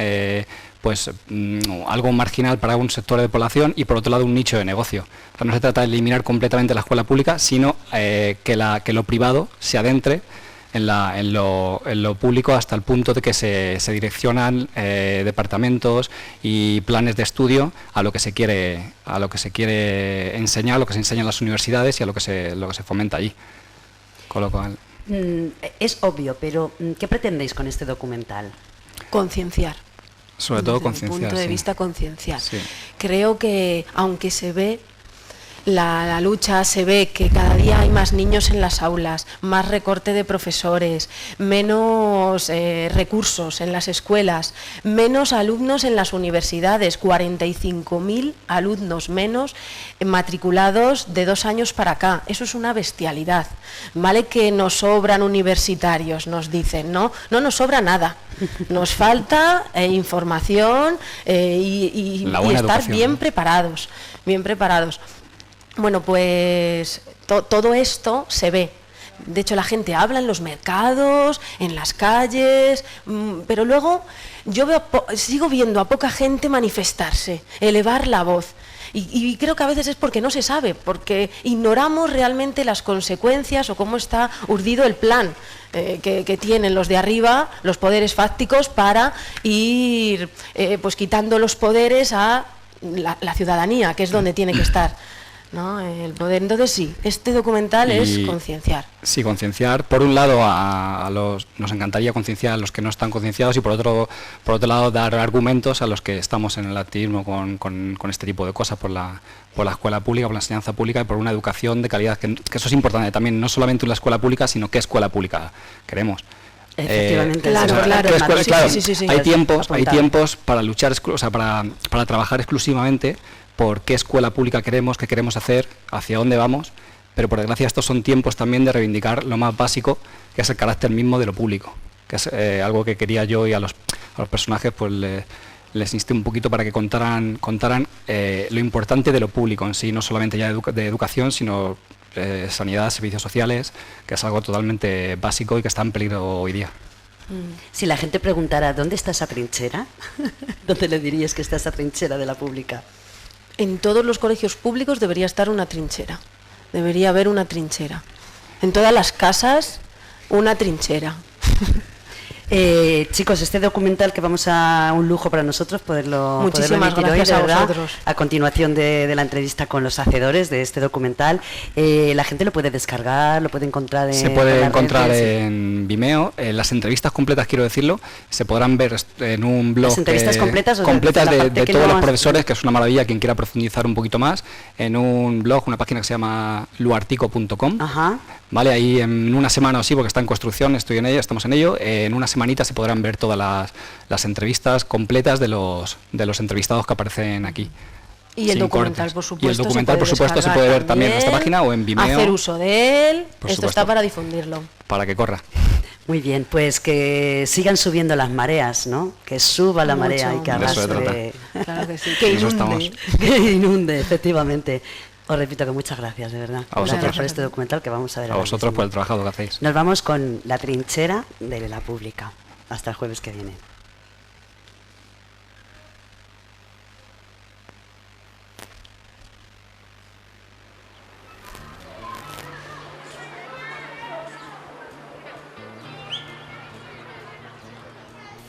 algo marginal para un sector de población y por otro lado un nicho de negocio. O sea, no se trata de eliminar completamente la escuela pública, sino que lo privado se adentre en lo público hasta el punto de que se direccionan departamentos y planes de estudio a lo que se quiere enseñar, a lo que se enseña en las universidades y a lo que se fomenta allí. Con lo cual. Es obvio, pero ¿qué pretendéis con este documental? Concienciar. Sobre todo concienciar. Desde mi punto de vista, concienciar. Sí. Creo que aunque se ve la lucha, se ve que cada día hay más niños en las aulas, más recorte de profesores, menos recursos en las escuelas, menos alumnos en las universidades, 45.000 alumnos menos matriculados de 2 años para acá. Eso es una bestialidad. Vale que nos sobran universitarios, nos dicen, no nos sobra nada. Nos falta información y estar bien preparados. Bueno, pues todo esto se ve. De hecho, la gente habla en los mercados, en las calles, pero luego yo sigo viendo a poca gente manifestarse, elevar la voz. Y creo que a veces es porque no se sabe, porque ignoramos realmente las consecuencias o cómo está urdido el plan que tienen los de arriba, los poderes fácticos, para ir quitando los poderes a la ciudadanía, que es donde tiene que estar, ¿no? El poder. Entonces sí, este documental es concienciar. Sí, concienciar. Por un lado, nos encantaría concienciar a los que no están concienciados y por otro lado dar argumentos a los que estamos en el activismo con este tipo de cosas por la escuela pública, por la enseñanza pública y por una educación de calidad, que eso es importante también, no solamente la escuela pública, sino qué escuela pública queremos. Efectivamente, claro. Sí. Hay tiempos para luchar, o sea, para trabajar exclusivamente por qué escuela pública queremos, qué queremos hacer, hacia dónde vamos, pero por desgracia estos son tiempos también de reivindicar lo más básico, que es el carácter mismo de lo público, que es algo que quería yo y a los personajes pues les insté un poquito para que contaran lo importante de lo público en sí, no solamente ya de educación, sino sanidad, servicios sociales, que es algo totalmente básico y que está en peligro hoy día. Si la gente preguntara, ¿dónde está esa trinchera? ¿Dónde le dirías que está esa trinchera de la pública? En todos los colegios públicos debería estar una trinchera. Debería haber una trinchera. En todas las casas, una trinchera. Chicos, este documental que vamos a un lujo para nosotros poderlo Muchísimas emitir hoy, gracias de a verdad, vosotros. a continuación de la entrevista con los hacedores de este documental. La gente lo puede descargar, lo puede encontrar se puede encontrar en Vimeo. Las entrevistas completas, quiero decirlo, se podrán ver en un blog. Las entrevistas completas de todos los profesores, que es una maravilla, quien quiera profundizar un poquito más, en un blog, una página que se llama luartico.com. Vale, ahí en una semana o así, porque está en construcción, estoy en ello, estamos en ello, en una semanita se podrán ver todas las entrevistas completas de los entrevistados que aparecen aquí. Y el documental, por supuesto, y el documental, por supuesto, se puede ver también en esta página o en Vimeo. Hacer uso de él, esto supuesto, está para difundirlo. Para que corra. Muy bien, pues que sigan subiendo las mareas, ¿no? Que suba la marea y que arrastre. Claro que sí, que inunde. Que inunde, efectivamente. Os repito que muchas gracias, de verdad. A vosotros. Gracias por este documental que vamos a ver. A vosotros por el trabajo que hacéis. Nos vamos con La trinchera de la pública. Hasta el jueves que viene.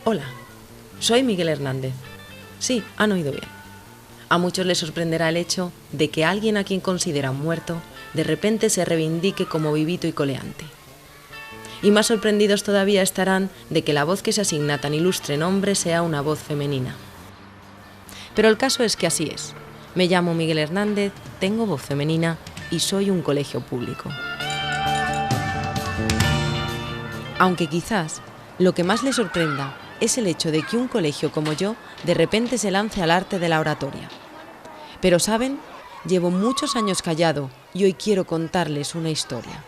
Hola, soy Miguel Hernández. Sí, han oído bien. A muchos les sorprenderá el hecho de que alguien a quien consideran muerto de repente se reivindique como vivito y coleante. Y más sorprendidos todavía estarán de que la voz que se asigna a tan ilustre nombre sea una voz femenina. Pero el caso es que así es. Me llamo Miguel Hernández, tengo voz femenina y soy un colegio público. Aunque quizás lo que más les sorprenda es el hecho de que un colegio como yo de repente se lance al arte de la oratoria. Pero ¿saben? Llevo muchos años callado y hoy quiero contarles una historia.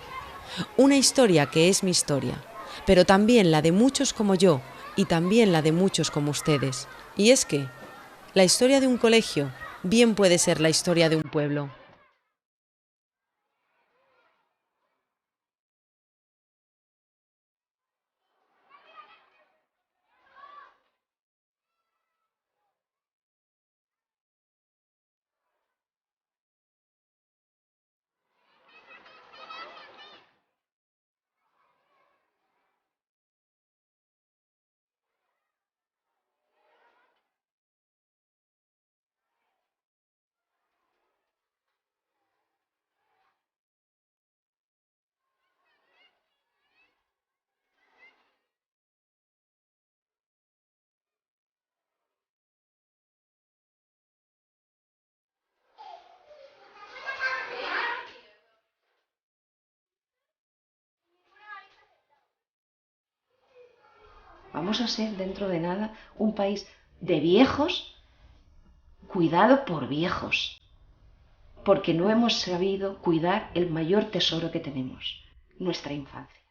Una historia que es mi historia, pero también la de muchos como yo y también la de muchos como ustedes. Y es que la historia de un colegio bien puede ser la historia de un pueblo. Vamos a ser dentro de nada un país de viejos, cuidado por viejos, porque no hemos sabido cuidar el mayor tesoro que tenemos, nuestra infancia.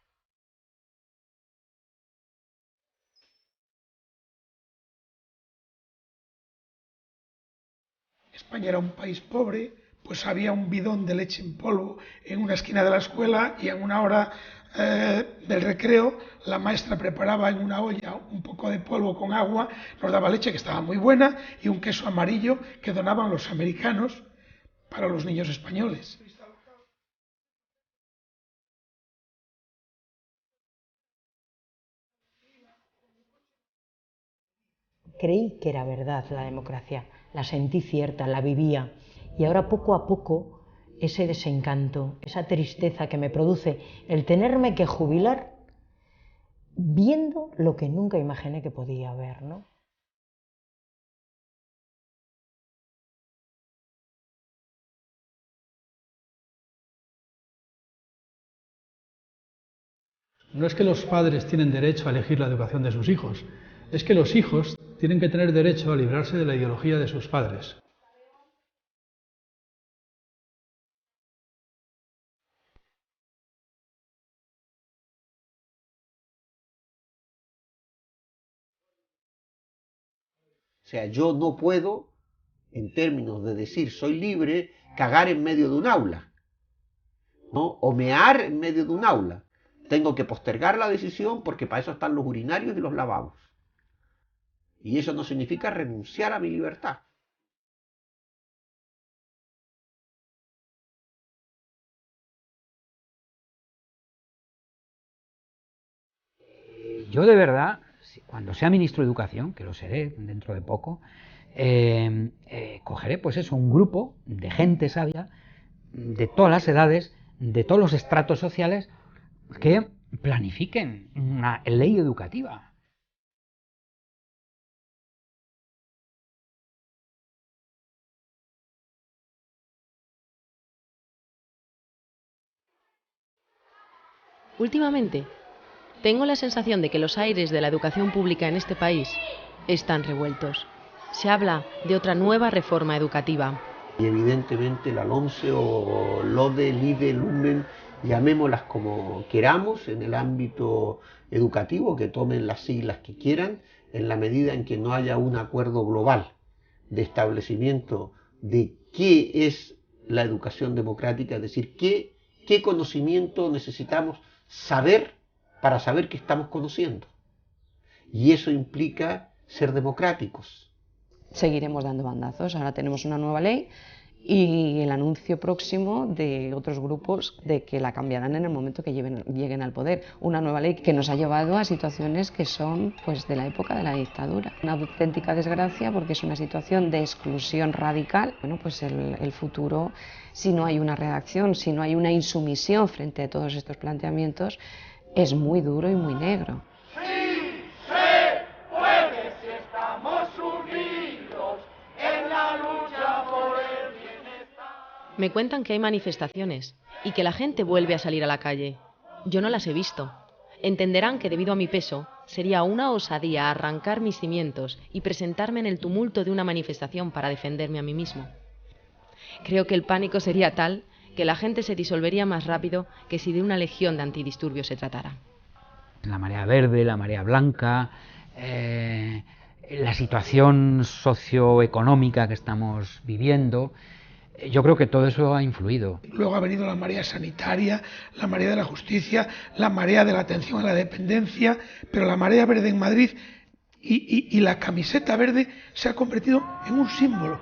España era un país pobre, pues había un bidón de leche en polvo en una esquina de la escuela y en una hora del recreo la maestra preparaba en una olla un poco de polvo con agua, nos daba leche que estaba muy buena y un queso amarillo que donaban los americanos para los niños españoles. Creí que era verdad la democracia, la sentí cierta, la vivía y ahora poco a poco ese desencanto, esa tristeza que me produce el tenerme que jubilar viendo lo que nunca imaginé que podía ver, ¿no? No es que los padres tienen derecho a elegir la educación de sus hijos, es que los hijos tienen que tener derecho a librarse de la ideología de sus padres. O sea, yo no puedo, en términos de decir soy libre, cagar en medio de un aula, ¿no? O mear en medio de un aula. Tengo que postergar la decisión porque para eso están los urinarios y los lavabos. Y eso no significa renunciar a mi libertad. Yo de verdad, cuando sea ministro de Educación, que lo seré dentro de poco, cogeré pues eso, un grupo de gente sabia, de todas las edades, de todos los estratos sociales, que planifiquen una ley educativa. Últimamente, tengo la sensación de que los aires de la educación pública en este país están revueltos. Se habla de otra nueva reforma educativa. Y evidentemente la LOMCE o LODE, LIDE, LUMEN, llamémoslas como queramos en el ámbito educativo, que tomen las siglas que quieran, en la medida en que no haya un acuerdo global de establecimiento de qué es la educación democrática, es decir, qué conocimiento necesitamos saber para saber qué estamos conociendo. Y eso implica ser democráticos. Seguiremos dando bandazos. Ahora tenemos una nueva ley y el anuncio próximo de otros grupos de que la cambiarán en el momento que lleguen al poder. Una nueva ley que nos ha llevado a situaciones que son pues de la época de la dictadura. Una auténtica desgracia porque es una situación de exclusión radical. Bueno, pues el futuro, si no hay una reacción, si no hay una insumisión frente a todos estos planteamientos, es muy duro y muy negro. Me cuentan que hay manifestaciones y que la gente vuelve a salir a la calle. Yo no las he visto. Entenderán que debido a mi peso, sería una osadía arrancar mis cimientos y presentarme en el tumulto de una manifestación para defenderme a mí mismo. Creo que el pánico sería tal que la gente se disolvería más rápido que si de una legión de antidisturbios se tratara. La marea verde, la marea blanca, la situación socioeconómica que estamos viviendo, yo creo que todo eso ha influido. Luego ha venido la marea sanitaria, la marea de la justicia, la marea de la atención a la dependencia, pero la marea verde en Madrid y la camiseta verde se ha convertido en un símbolo.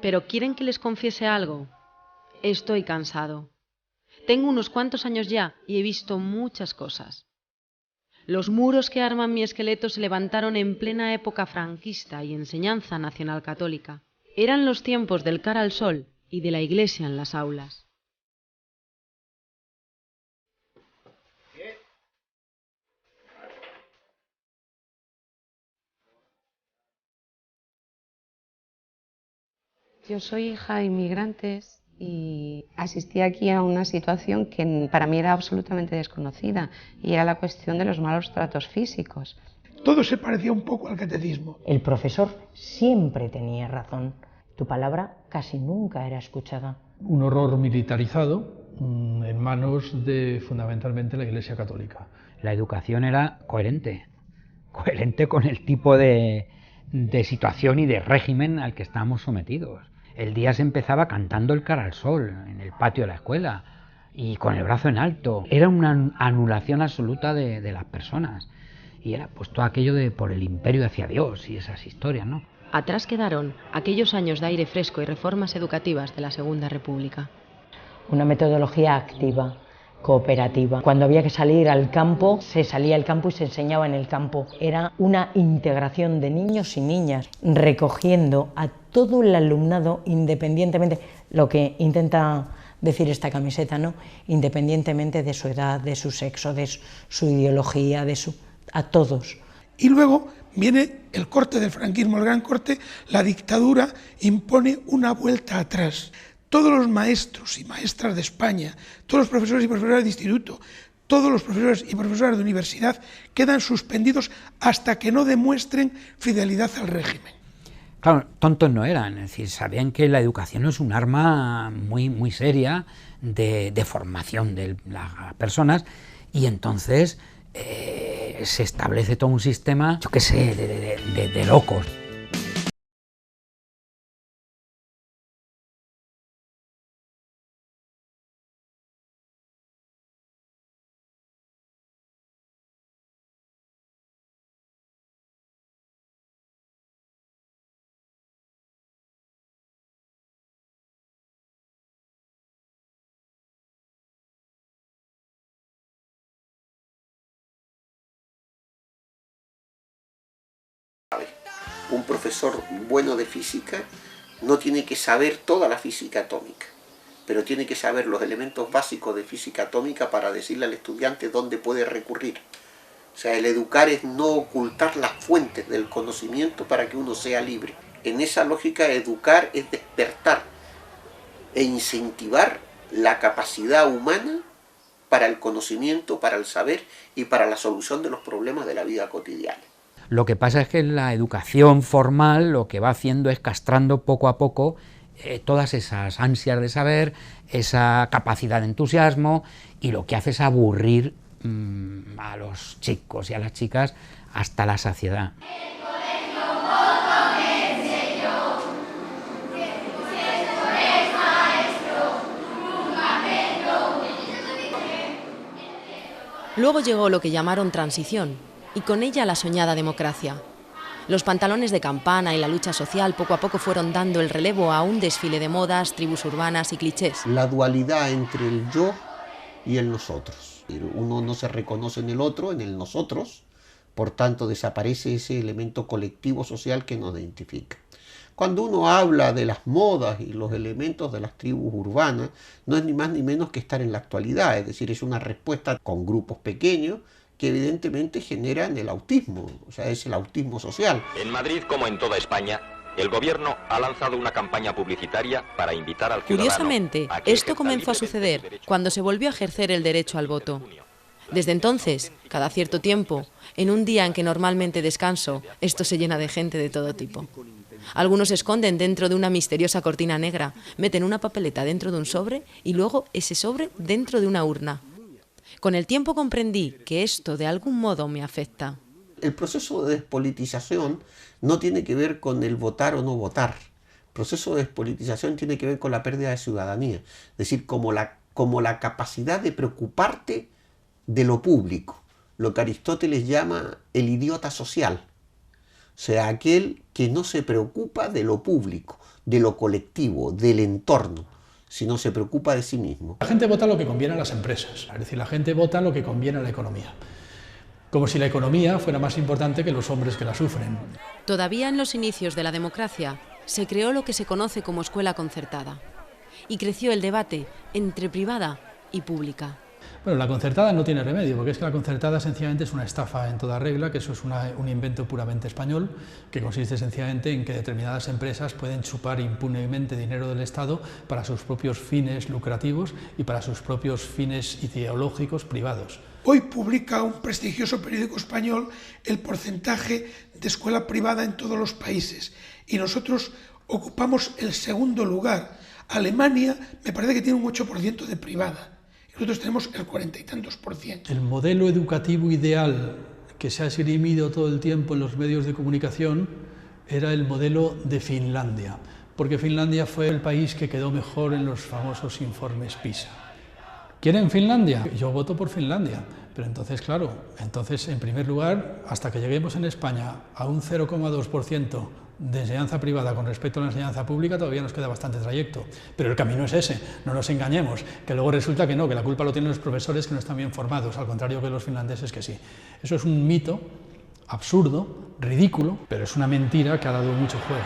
¿Pero quieren que les confiese algo? Estoy cansado. Tengo unos cuantos años ya y he visto muchas cosas. Los muros que arman mi esqueleto se levantaron en plena época franquista y enseñanza nacional católica. Eran los tiempos del cara al sol y de la iglesia en las aulas. Yo soy hija de inmigrantes y asistí aquí a una situación que para mí era absolutamente desconocida y era la cuestión de los malos tratos físicos. Todo se parecía un poco al catecismo. El profesor siempre tenía razón. Tu palabra casi nunca era escuchada. Un horror militarizado en manos de fundamentalmente la Iglesia Católica. La educación era coherente con el tipo de situación y de régimen al que estábamos sometidos. El día se empezaba cantando el cara al sol en el patio de la escuela y con el brazo en alto. Era una anulación absoluta de las personas y era pues todo aquello de por el imperio hacia Dios y esas historias, ¿no? Atrás quedaron aquellos años de aire fresco y reformas educativas de la Segunda República. Una metodología activa, cooperativa. Cuando había que salir al campo, se salía al campo y se enseñaba en el campo. Era una integración de niños y niñas, recogiendo a todo el alumnado independientemente, lo que intenta decir esta camiseta, ¿no? Independientemente de su edad, de su sexo, de su ideología, a todos. Y luego viene el corte del franquismo, el gran corte, la dictadura impone una vuelta atrás. Todos los maestros y maestras de España, todos los profesores y profesoras de instituto, todos los profesores y profesoras de universidad quedan suspendidos hasta que no demuestren fidelidad al régimen. Claro, tontos no eran, es decir, sabían que la educación es un arma muy, muy seria de formación de las personas, y entonces se establece todo un sistema, yo qué sé, de locos. Un profesor bueno de física no tiene que saber toda la física atómica, pero tiene que saber los elementos básicos de física atómica para decirle al estudiante dónde puede recurrir. O sea, el educar es no ocultar las fuentes del conocimiento para que uno sea libre. En esa lógica, educar es despertar e incentivar la capacidad humana para el conocimiento, para el saber y para la solución de los problemas de la vida cotidiana. Lo que pasa es que la educación formal lo que va haciendo es castrando poco a poco todas esas ansias de saber, esa capacidad de entusiasmo, y lo que hace es aburrir a los chicos y a las chicas hasta la saciedad. Luego llegó lo que llamaron transición, y con ella la soñada democracia. Los pantalones de campana y la lucha social poco a poco fueron dando el relevo a un desfile de modas, tribus urbanas y clichés. La dualidad entre el yo y el nosotros. Uno no se reconoce en el otro, en el nosotros, por tanto desaparece ese elemento colectivo social que nos identifica. Cuando uno habla de las modas y los elementos de las tribus urbanas, no es ni más ni menos que estar en la actualidad, es decir, es una respuesta con grupos pequeños que evidentemente generan el autismo, o sea, es el autismo social. En Madrid, como en toda España, el gobierno ha lanzado una campaña publicitaria para invitar al ciudadano. Curiosamente, esto comenzó a suceder cuando se volvió a ejercer el derecho al voto. Desde entonces, cada cierto tiempo, en un día en que normalmente descanso, esto se llena de gente de todo tipo. Algunos se esconden dentro de una misteriosa cortina negra, meten una papeleta dentro de un sobre y luego ese sobre dentro de una urna. Con el tiempo comprendí que esto de algún modo me afecta. El proceso de despolitización no tiene que ver con el votar o no votar. El proceso de despolitización tiene que ver con la pérdida de ciudadanía. Es decir, como la capacidad de preocuparte de lo público. Lo que Aristóteles llama el idiota social. O sea, aquel que no se preocupa de lo público, de lo colectivo, del entorno, sino se preocupa de sí mismo. La gente vota lo que conviene a las empresas, es decir, la gente vota lo que conviene a la economía. Como si la economía fuera más importante que los hombres que la sufren. Todavía en los inicios de la democracia se creó lo que se conoce como escuela concertada y creció el debate entre privada y pública. Bueno, la concertada no tiene remedio, porque es que la concertada sencillamente es una estafa en toda regla, que eso es un invento puramente español, que consiste sencillamente en que determinadas empresas pueden chupar impunemente dinero del Estado para sus propios fines lucrativos y para sus propios fines ideológicos privados. Hoy publica un prestigioso periódico español el porcentaje de escuela privada en todos los países y nosotros ocupamos el segundo lugar. Alemania me parece que tiene un 8% de privada. Nosotros tenemos el 40 y tantos %. El modelo educativo ideal que se ha esgrimido todo el tiempo en los medios de comunicación era el modelo de Finlandia, porque Finlandia fue el país que quedó mejor en los famosos informes PISA. ¿Quieren Finlandia? Yo voto por Finlandia, pero entonces, claro, en primer lugar, hasta que lleguemos en España a un 0,2% de enseñanza privada con respecto a la enseñanza pública todavía nos queda bastante trayecto, pero el camino es ese, no nos engañemos, que luego resulta que no, que la culpa lo tienen los profesores que no están bien formados, al contrario que los finlandeses que sí. Eso es un mito absurdo, ridículo, pero es una mentira que ha dado mucho juego.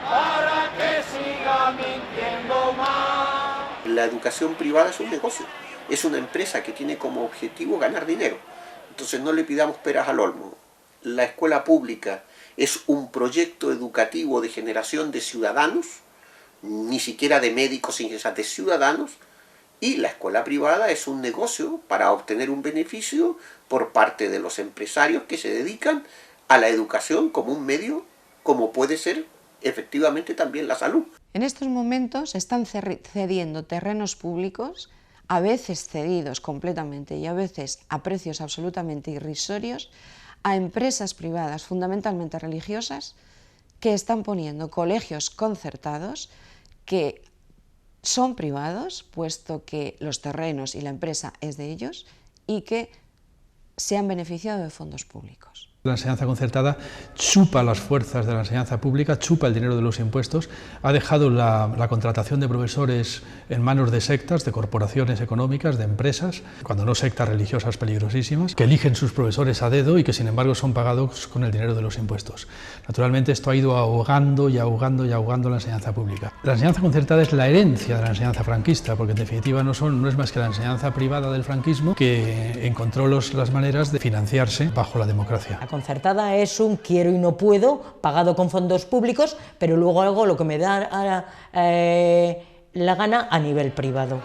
Para que siga mintiendo más. La educación privada es un negocio, es una empresa que tiene como objetivo ganar dinero, entonces no le pidamos peras al olmo. La escuela pública es un proyecto educativo de generación de ciudadanos, ni siquiera de médicos, sino de ciudadanos, y la escuela privada es un negocio para obtener un beneficio por parte de los empresarios que se dedican a la educación como un medio, como puede ser efectivamente también la salud. En estos momentos están cediendo terrenos públicos, a veces cedidos completamente y a veces a precios absolutamente irrisorios, a empresas privadas, fundamentalmente religiosas, que están poniendo colegios concertados que son privados, puesto que los terrenos y la empresa es de ellos, y que se han beneficiado de fondos públicos. La enseñanza concertada chupa las fuerzas de la enseñanza pública, chupa el dinero de los impuestos, ha dejado la contratación de profesores en manos de sectas, de corporaciones económicas, de empresas, cuando no sectas religiosas peligrosísimas, que eligen sus profesores a dedo y que sin embargo son pagados con el dinero de los impuestos. Naturalmente esto ha ido ahogando y ahogando y ahogando la enseñanza pública. La enseñanza concertada es la herencia de la enseñanza franquista, porque en definitiva no es más que la enseñanza privada del franquismo que encontró las maneras de financiarse bajo la democracia. La concertada es un quiero y no puedo, pagado con fondos públicos, pero luego hago lo que me da la gana a nivel privado.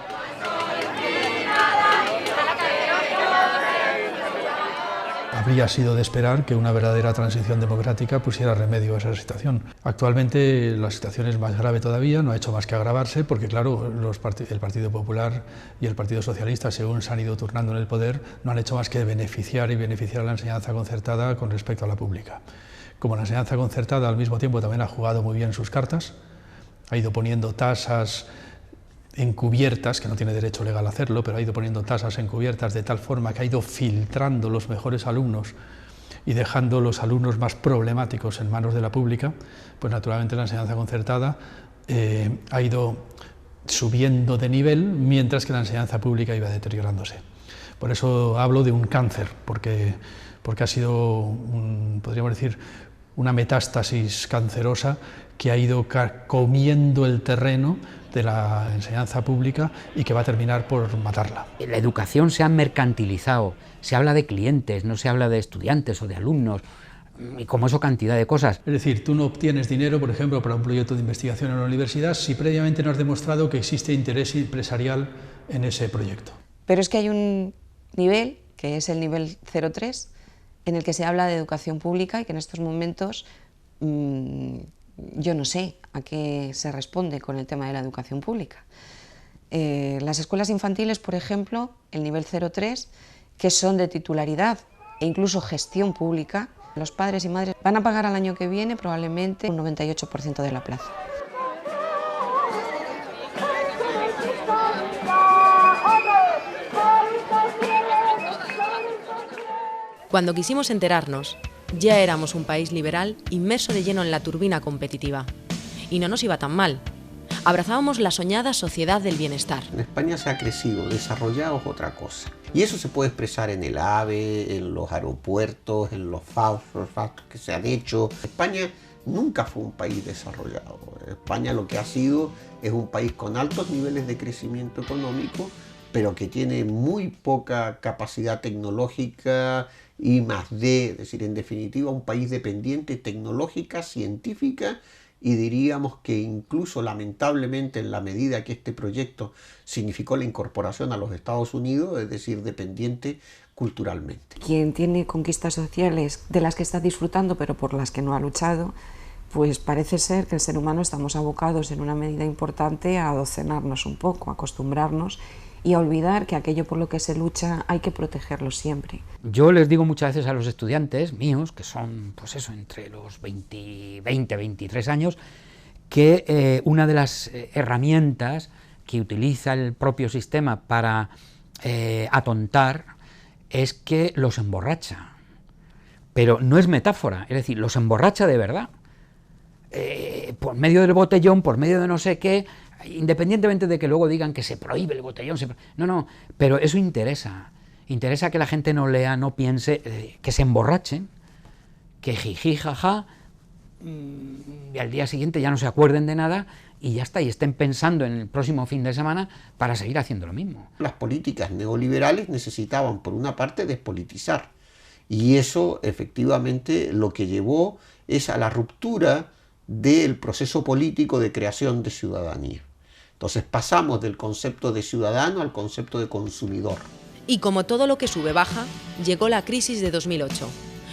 Habría sido de esperar que una verdadera transición democrática pusiera remedio a esa situación. Actualmente la situación es más grave todavía, no ha hecho más que agravarse, porque claro, el Partido Popular y el Partido Socialista, según se han ido turnando en el poder, no han hecho más que beneficiar a la enseñanza concertada con respecto a la pública. Como la enseñanza concertada al mismo tiempo también ha jugado muy bien sus cartas, ha ido poniendo tasas encubiertas, que no tiene derecho legal a hacerlo, pero ha ido poniendo tasas encubiertas de tal forma que ha ido filtrando los mejores alumnos y dejando los alumnos más problemáticos en manos de la pública, pues naturalmente la enseñanza concertada ha ido subiendo de nivel, mientras que la enseñanza pública iba deteriorándose. Por eso hablo de un cáncer, porque ha sido, podríamos decir, una metástasis cancerosa que ha ido comiendo el terreno de la enseñanza pública y que va a terminar por matarla. La educación se ha mercantilizado, se habla de clientes, no se habla de estudiantes o de alumnos, y como eso cantidad de cosas. Es decir, tú no obtienes dinero, por ejemplo, para un proyecto de investigación en la universidad si previamente no has demostrado que existe interés empresarial en ese proyecto. Pero es que hay un nivel, que es el nivel 03, en el que se habla de educación pública y que en estos momentos yo no sé a qué se responde con el tema de la educación pública. Las escuelas infantiles, por ejemplo, el nivel 03, que son de titularidad e incluso gestión pública, los padres y madres van a pagar al año que viene probablemente un 98% de la plaza. Cuando quisimos enterarnos, ya éramos un país liberal inmerso de lleno en la turbina competitiva. Y no nos iba tan mal. Abrazábamos la soñada sociedad del bienestar. En España se ha crecido, desarrollado es otra cosa. Y eso se puede expresar en el AVE, en los aeropuertos, en los factos que se han hecho. España nunca fue un país desarrollado. España lo que ha sido es un país con altos niveles de crecimiento económico, pero que tiene muy poca capacidad tecnológica y +D, es decir, en definitiva un país dependiente tecnológica, científica, y diríamos que incluso lamentablemente en la medida que este proyecto significó la incorporación a los Estados Unidos, es decir, dependiente culturalmente. Quien tiene conquistas sociales de las que está disfrutando pero por las que no ha luchado, pues parece ser que el ser humano estamos abocados en una medida importante a adocenarnos un poco, a acostumbrarnos y a olvidar que aquello por lo que se lucha hay que protegerlo siempre. Yo les digo muchas veces a los estudiantes míos, que son pues eso, entre los 20, 23 años, que una de las herramientas que utiliza el propio sistema para atontar es que los emborracha. Pero no es metáfora, es decir, los emborracha de verdad. por medio del botellón, por medio de no sé qué, independientemente de que luego digan que se prohíbe el botellón, no, pero eso interesa que la gente no lea, no piense, que se emborrachen, que jiji, jaja, y al día siguiente ya no se acuerden de nada y ya está, y estén pensando en el próximo fin de semana para seguir haciendo lo mismo. Las políticas neoliberales necesitaban, por una parte, despolitizar, y eso efectivamente lo que llevó es a la ruptura del proceso político de creación de ciudadanía. Entonces pasamos del concepto de ciudadano al concepto de consumidor. Y como todo lo que sube baja, llegó la crisis de 2008.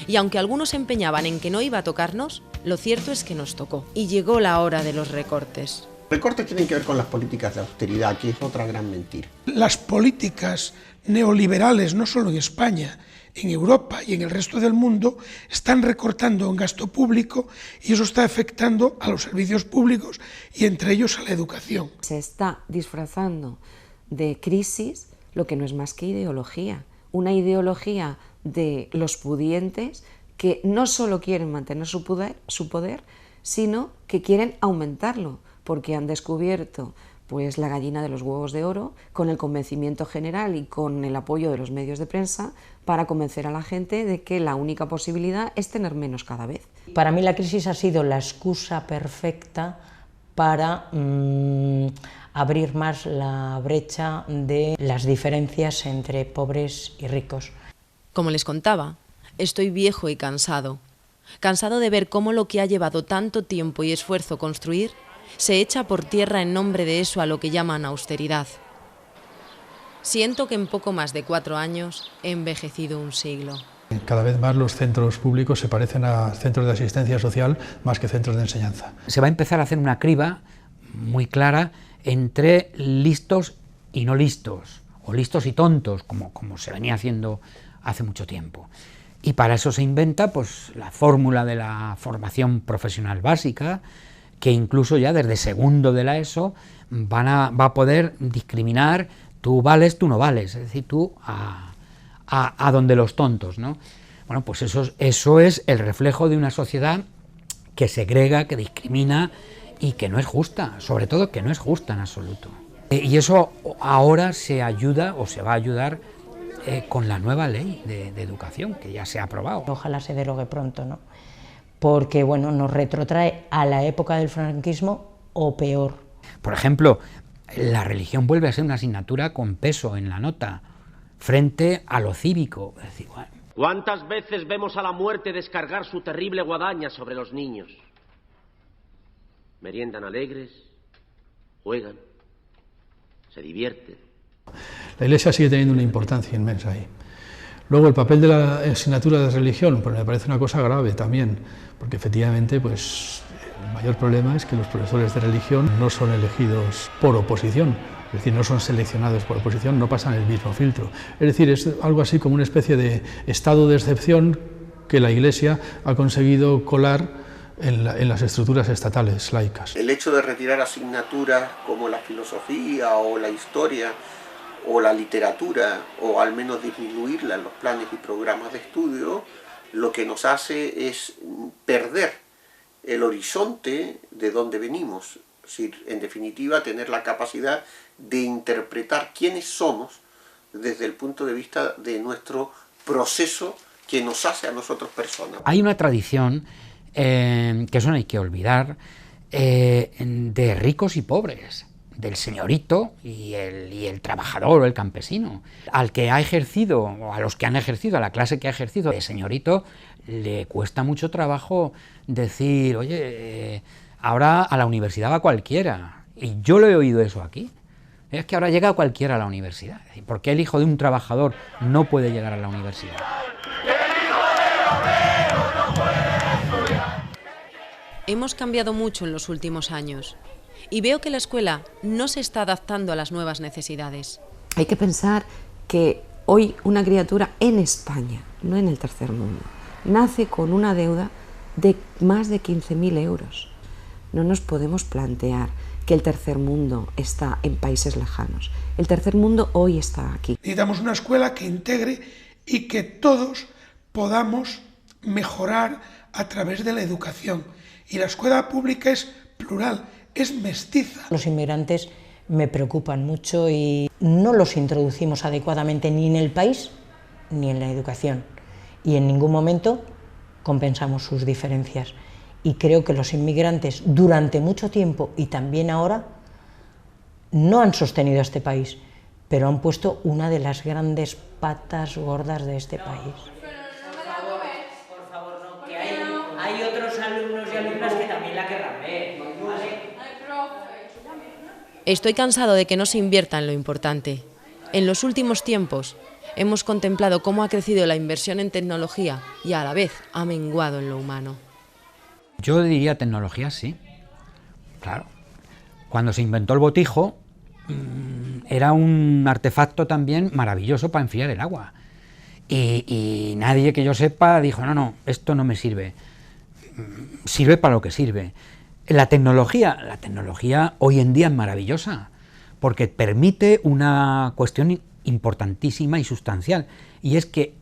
Y aunque algunos se empeñaban en que no iba a tocarnos, lo cierto es que nos tocó. Y llegó la hora de los recortes. Recortes tienen que ver con las políticas de austeridad, que es otra gran mentira. Las políticas neoliberales, no solo en España, en Europa y en el resto del mundo, están recortando en gasto público y eso está afectando a los servicios públicos y entre ellos a la educación. Se está disfrazando de crisis lo que no es más que ideología, una ideología de los pudientes que no solo quieren mantener su poder, sino que quieren aumentarlo, porque han descubierto pues la gallina de los huevos de oro, con el convencimiento general y con el apoyo de los medios de prensa, para convencer a la gente de que la única posibilidad es tener menos cada vez. Para mí la crisis ha sido la excusa perfecta para abrir más la brecha de las diferencias entre pobres y ricos. Como les contaba, estoy viejo y cansado de ver cómo lo que ha llevado tanto tiempo y esfuerzo construir se echa por tierra en nombre de eso a lo que llaman austeridad. Siento que en poco más de 4 años he envejecido un siglo. Cada vez más los centros públicos se parecen a centros de asistencia social más que centros de enseñanza. Se va a empezar a hacer una criba muy clara entre listos y no listos, o listos y tontos, como se venía haciendo hace mucho tiempo. Y para eso se inventa pues, la fórmula de la formación profesional básica, que incluso ya desde segundo de la ESO va a poder discriminar, tú vales, tú no vales, es decir, tú a donde los tontos, ¿no? Bueno, pues eso es el reflejo de una sociedad que segrega, que discrimina y que no es justa, sobre todo que no es justa en absoluto. Y eso ahora se ayuda o se va a ayudar con la nueva ley de educación que ya se ha aprobado. Ojalá se derogue pronto, ¿no? Porque bueno, nos retrotrae a la época del franquismo o peor. Por ejemplo, la religión vuelve a ser una asignatura con peso en la nota frente a lo cívico. Es decir, bueno. ¿Cuántas veces vemos a la muerte descargar su terrible guadaña sobre los niños? Meriendan alegres, juegan, se divierten. La Iglesia sigue teniendo una importancia inmensa ahí. Luego el papel de la asignatura de religión, pues me parece una cosa grave también, porque efectivamente pues, el mayor problema es que los profesores de religión no son elegidos por oposición, es decir, no son seleccionados por oposición, no pasan el mismo filtro. Es decir, es algo así como una especie de estado de excepción que la Iglesia ha conseguido colar en las estructuras estatales laicas. El hecho de retirar asignaturas como la filosofía o la historia o la literatura, o al menos disminuirla en los planes y programas de estudio, lo que nos hace es perder el horizonte de donde venimos. Es decir, en definitiva, tener la capacidad de interpretar quiénes somos desde el punto de vista de nuestro proceso que nos hace a nosotros personas. Hay una tradición, que eso no hay que olvidar, de ricos y pobres, del señorito y el trabajador o el campesino. Al que ha ejercido, o a los que han ejercido, a la clase que ha ejercido de señorito, le cuesta mucho trabajo decir, oye, ahora a la universidad va cualquiera. Y yo lo he oído eso aquí. Es que ahora llega cualquiera a la universidad. ¿Por qué el hijo de un trabajador no puede llegar a la universidad? Hemos cambiado mucho en los últimos años. Y veo que la escuela no se está adaptando a las nuevas necesidades. Hay que pensar que hoy una criatura en España, no en el tercer mundo, nace con una deuda de más de 15.000 euros. No nos podemos plantear que el tercer mundo está en países lejanos. El tercer mundo hoy está aquí. Necesitamos una escuela que integre y que todos podamos mejorar a través de la educación. Y la escuela pública es plural, es mestiza. Los inmigrantes me preocupan mucho y no los introducimos adecuadamente ni en el país ni en la educación. Y en ningún momento compensamos sus diferencias. Y creo que los inmigrantes durante mucho tiempo y también ahora no han sostenido a este país, pero han puesto una de las grandes patas gordas de este país. Por favor, no, que hay otros alumnos y alumnas que también la querrán ver, ¿vale? Estoy cansado de que no se invierta en lo importante. En los últimos tiempos hemos contemplado cómo ha crecido la inversión en tecnología y a la vez ha menguado en lo humano. Yo diría tecnología, sí. Claro. Cuando se inventó el botijo, era un artefacto también maravilloso para enfriar el agua. Y nadie que yo sepa dijo, no, esto no me sirve. Sirve para lo que sirve. La tecnología hoy en día es maravillosa, porque permite una cuestión importantísima y sustancial, y es que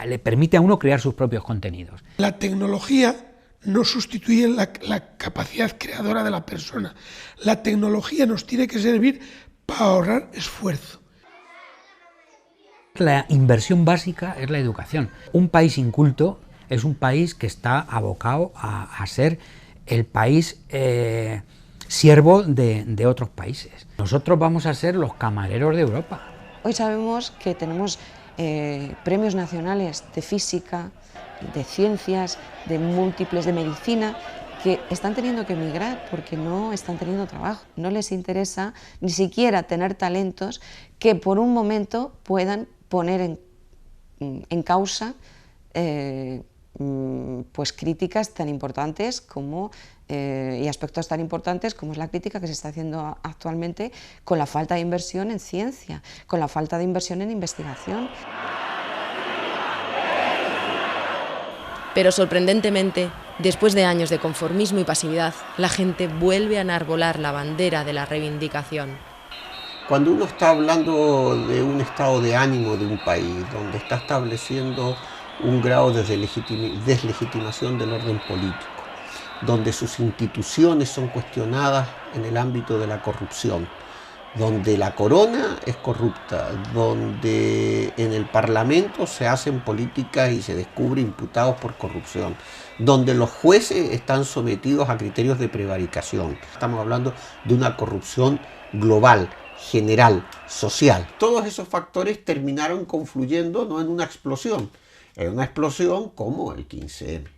le permite a uno crear sus propios contenidos. La tecnología no sustituye la capacidad creadora de la persona. La tecnología nos tiene que servir para ahorrar esfuerzo. La inversión básica es la educación. Un país inculto es un país que está abocado a ser el país siervo de otros países. Nosotros vamos a ser los camareros de Europa. Hoy sabemos que tenemos premios nacionales de física, de ciencias, de múltiples, de medicina, que están teniendo que emigrar porque no están teniendo trabajo. No les interesa ni siquiera tener talentos que por un momento puedan poner en causa pues críticas tan importantes como y aspectos tan importantes como es la crítica que se está haciendo actualmente con la falta de inversión en ciencia, con la falta de inversión en investigación. Pero sorprendentemente, después de años de conformismo y pasividad, la gente vuelve a enarbolar la bandera de la reivindicación. Cuando uno está hablando de un estado de ánimo de un país, donde está estableciendo un grado de deslegitimación del orden político, donde sus instituciones son cuestionadas en el ámbito de la corrupción, donde la corona es corrupta, donde en el Parlamento se hacen políticas y se descubre imputados por corrupción, donde los jueces están sometidos a criterios de prevaricación. Estamos hablando de una corrupción global, general, social. Todos esos factores terminaron confluyendo no en una explosión como el 15M,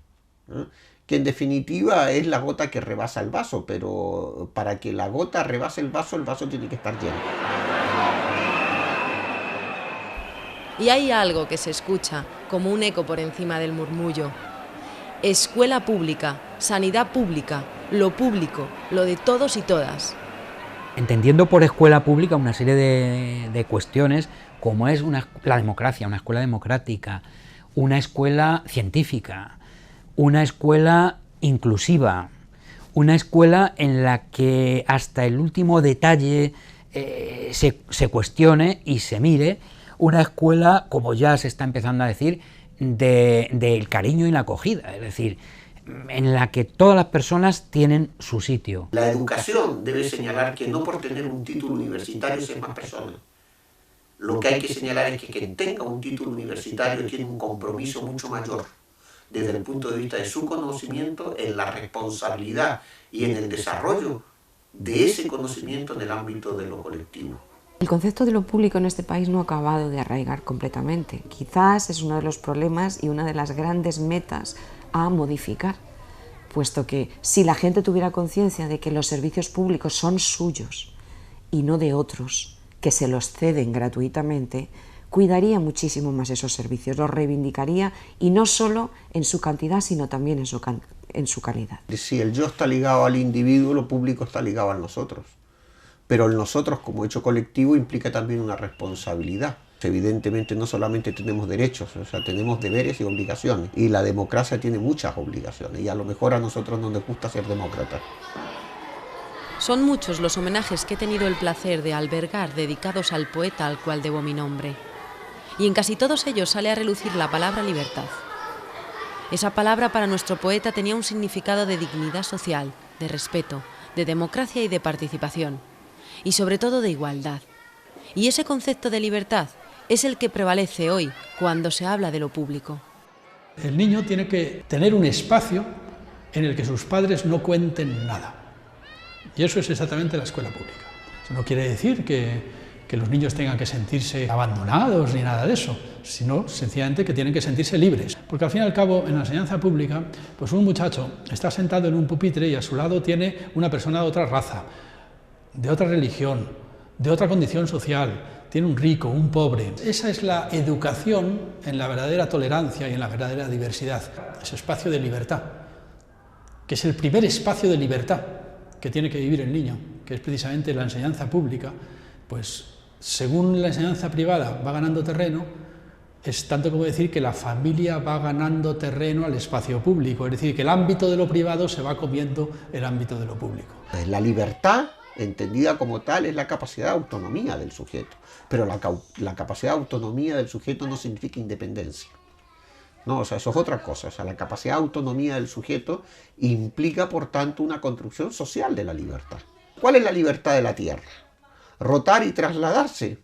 ¿no? Que en definitiva es la gota que rebasa el vaso, pero para que la gota rebase el vaso tiene que estar lleno. Y hay algo que se escucha como un eco por encima del murmullo. Escuela pública, sanidad pública, lo público, lo de todos y todas. Entendiendo por escuela pública una serie de cuestiones como es la democracia, una escuela democrática, una escuela científica, una escuela inclusiva, una escuela en la que hasta el último detalle se cuestione y se mire, una escuela, como ya se está empezando a decir, del cariño y la acogida, es decir, en la que todas las personas tienen su sitio. La educación debe señalar que no por tener un título universitario es más persona. Lo que hay que señalar es que quien tenga un título universitario tiene un compromiso mucho mayor desde el punto de vista de su conocimiento en la responsabilidad y en el desarrollo de ese conocimiento en el ámbito de lo colectivo. El concepto de lo público en este país no ha acabado de arraigar completamente. Quizás es uno de los problemas y una de las grandes metas a modificar, puesto que si la gente tuviera conciencia de que los servicios públicos son suyos y no de otros, que se los ceden gratuitamente, cuidaría muchísimo más esos servicios, los reivindicaría y no solo en su cantidad, sino también en su calidad. Si el yo está ligado al individuo, lo público está ligado a nosotros. Pero el nosotros como hecho colectivo implica también una responsabilidad. Evidentemente no solamente tenemos derechos, o sea, tenemos deberes y obligaciones. Y la democracia tiene muchas obligaciones y a lo mejor a nosotros no nos gusta ser demócratas. Son muchos los homenajes que he tenido el placer de albergar dedicados al poeta al cual debo mi nombre. Y en casi todos ellos sale a relucir la palabra libertad. Esa palabra para nuestro poeta tenía un significado de dignidad social, de respeto, de democracia y de participación, y sobre todo de igualdad. Y ese concepto de libertad es el que prevalece hoy cuando se habla de lo público. El niño tiene que tener un espacio en el que sus padres no cuenten nada. Y eso es exactamente la escuela pública. Eso no quiere decir que los niños tengan que sentirse abandonados ni nada de eso, sino sencillamente que tienen que sentirse libres. Porque al fin y al cabo, en la enseñanza pública, pues un muchacho está sentado en un pupitre y a su lado tiene una persona de otra raza, de otra religión, de otra condición social, tiene un rico, un pobre. Esa es la educación en la verdadera tolerancia y en la verdadera diversidad, ese espacio de libertad, que es el primer espacio de libertad que tiene que vivir el niño, que es precisamente la enseñanza pública. Pues según la enseñanza privada va ganando terreno, es tanto como decir que la familia va ganando terreno al espacio público, es decir, que el ámbito de lo privado se va comiendo el ámbito de lo público. La libertad, entendida como tal, es la capacidad de autonomía del sujeto, pero la capacidad de autonomía del sujeto no significa independencia. No, o sea, eso es otra cosa. O sea, la capacidad de autonomía del sujeto implica, por tanto, una construcción social de la libertad. ¿Cuál es la libertad de la tierra? Rotar y trasladarse,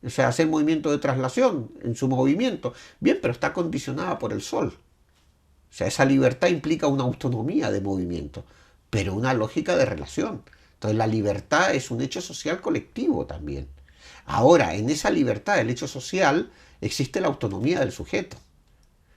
o sea, hacer movimiento de traslación en su movimiento. Bien, pero está condicionada por el sol. O sea, esa libertad implica una autonomía de movimiento, pero una lógica de relación. Entonces, la libertad es un hecho social colectivo también. Ahora, en esa libertad del hecho social existe la autonomía del sujeto.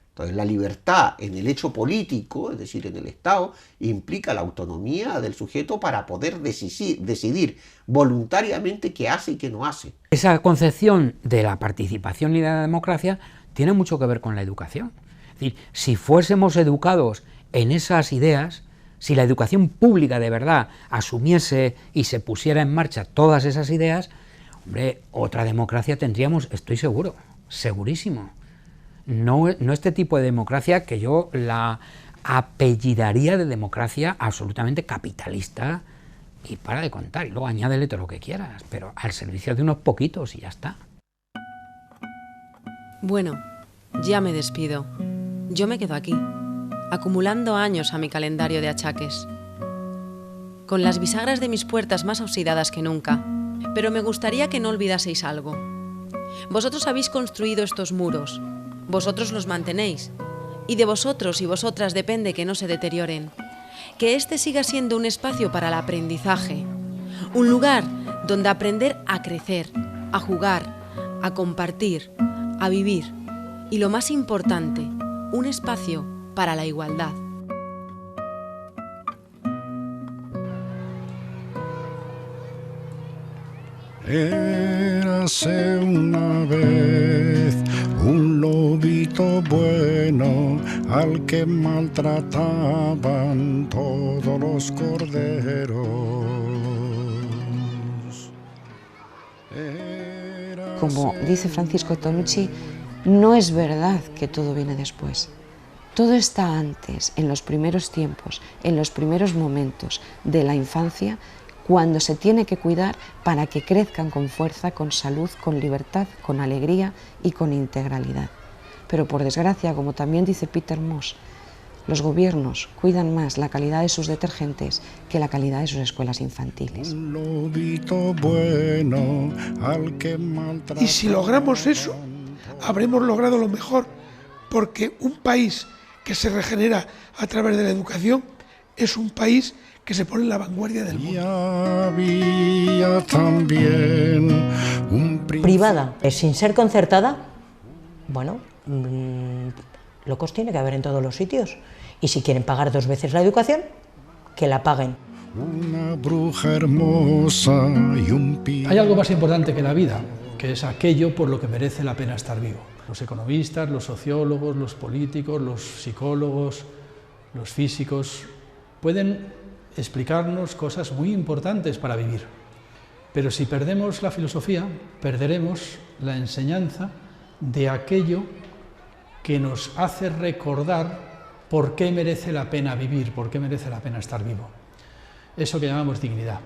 Entonces, la libertad en el hecho político, es decir, en el Estado, implica la autonomía del sujeto para poder decidir voluntariamente qué hace y qué no hace. Esa concepción de la participación y de la democracia tiene mucho que ver con la educación. Es decir, si fuésemos educados en esas ideas, si la educación pública de verdad asumiese y se pusiera en marcha todas esas ideas, hombre, otra democracia tendríamos, estoy seguro, segurísimo. No este tipo de democracia que yo la apellidaría de democracia absolutamente capitalista y para de contar, y luego añádele todo lo que quieras, pero al servicio de unos poquitos y ya está. Bueno, ya me despido. Yo me quedo aquí, acumulando años a mi calendario de achaques, con las bisagras de mis puertas más oxidadas que nunca, pero me gustaría que no olvidaseis algo. Vosotros habéis construido estos muros, vosotros los mantenéis, y de vosotros y vosotras depende que no se deterioren, que este siga siendo un espacio para el aprendizaje, un lugar donde aprender a crecer, a jugar, a compartir, a vivir, y lo más importante, un espacio para la igualdad. Érase una vez un lobito bueno al que maltrataban todos los corderos. Como dice Francisco Tonucci, no es verdad que todo viene después. Todo está antes, en los primeros tiempos, en los primeros momentos de la infancia, cuando se tiene que cuidar para que crezcan con fuerza, con salud, con libertad, con alegría y con integralidad. Pero por desgracia, como también dice Peter Moss, los gobiernos cuidan más la calidad de sus detergentes que la calidad de sus escuelas infantiles. Y si logramos eso, habremos logrado lo mejor, porque un país que se regenera a través de la educación es un país que se pone en la vanguardia del mundo. Había también privada, sin ser concertada, bueno, locos tiene que haber en todos los sitios. Y si quieren pagar 2 veces la educación, que la paguen. Una bruja hermosa y un pío. Hay algo más importante que la vida, que es aquello por lo que merece la pena estar vivo. Los economistas, los sociólogos, los políticos, los psicólogos, los físicos pueden explicarnos cosas muy importantes para vivir. Pero si perdemos la filosofía, perderemos la enseñanza de aquello que nos hace recordar por qué merece la pena vivir, por qué merece la pena estar vivo. Eso que llamamos dignidad.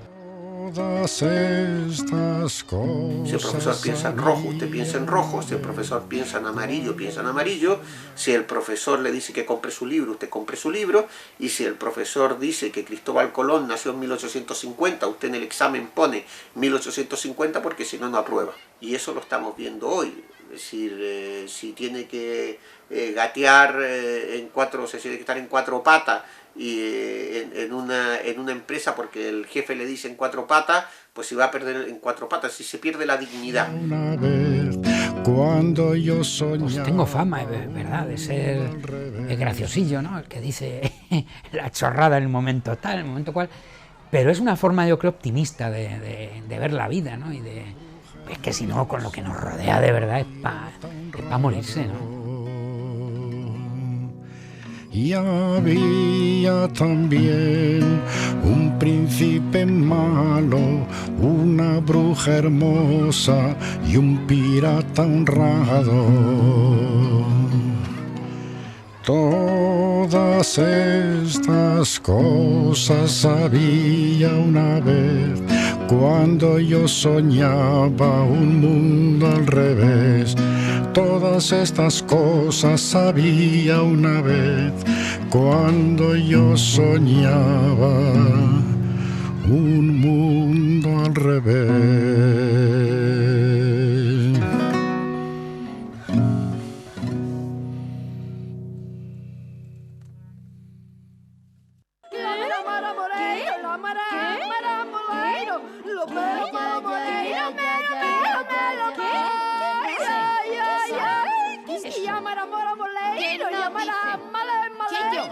Todas estas cosas. Si el profesor piensa en rojo, usted piensa en rojo. Si el profesor piensa en amarillo, piensa en amarillo. Si el profesor le dice que compre su libro, usted compre su libro. Y si el profesor dice que Cristóbal Colón nació en 1850, usted en el examen pone 1850 porque si no, no aprueba. Y eso lo estamos viendo hoy. Es decir, si tiene que gatear se tiene que estar en cuatro patas y en una empresa porque el jefe le dice en cuatro patas, pues si va a perder en cuatro patas, si se pierde la dignidad. Una vez, cuando yo soñaba... Pues tengo fama, ¿verdad?, de ser graciosillo, ¿no? El que dice la chorrada en el momento tal, en el momento cual. Pero es una forma, yo creo, optimista de ver la vida, ¿no? Y es que si no, con lo que nos rodea de verdad es para morirse, ¿no? Y había también un príncipe malo, una bruja hermosa y un pirata honrado. Todas estas cosas había una vez, cuando yo soñaba un mundo al revés. Todas estas cosas había una vez, cuando yo soñaba un mundo al revés. ¿Quién?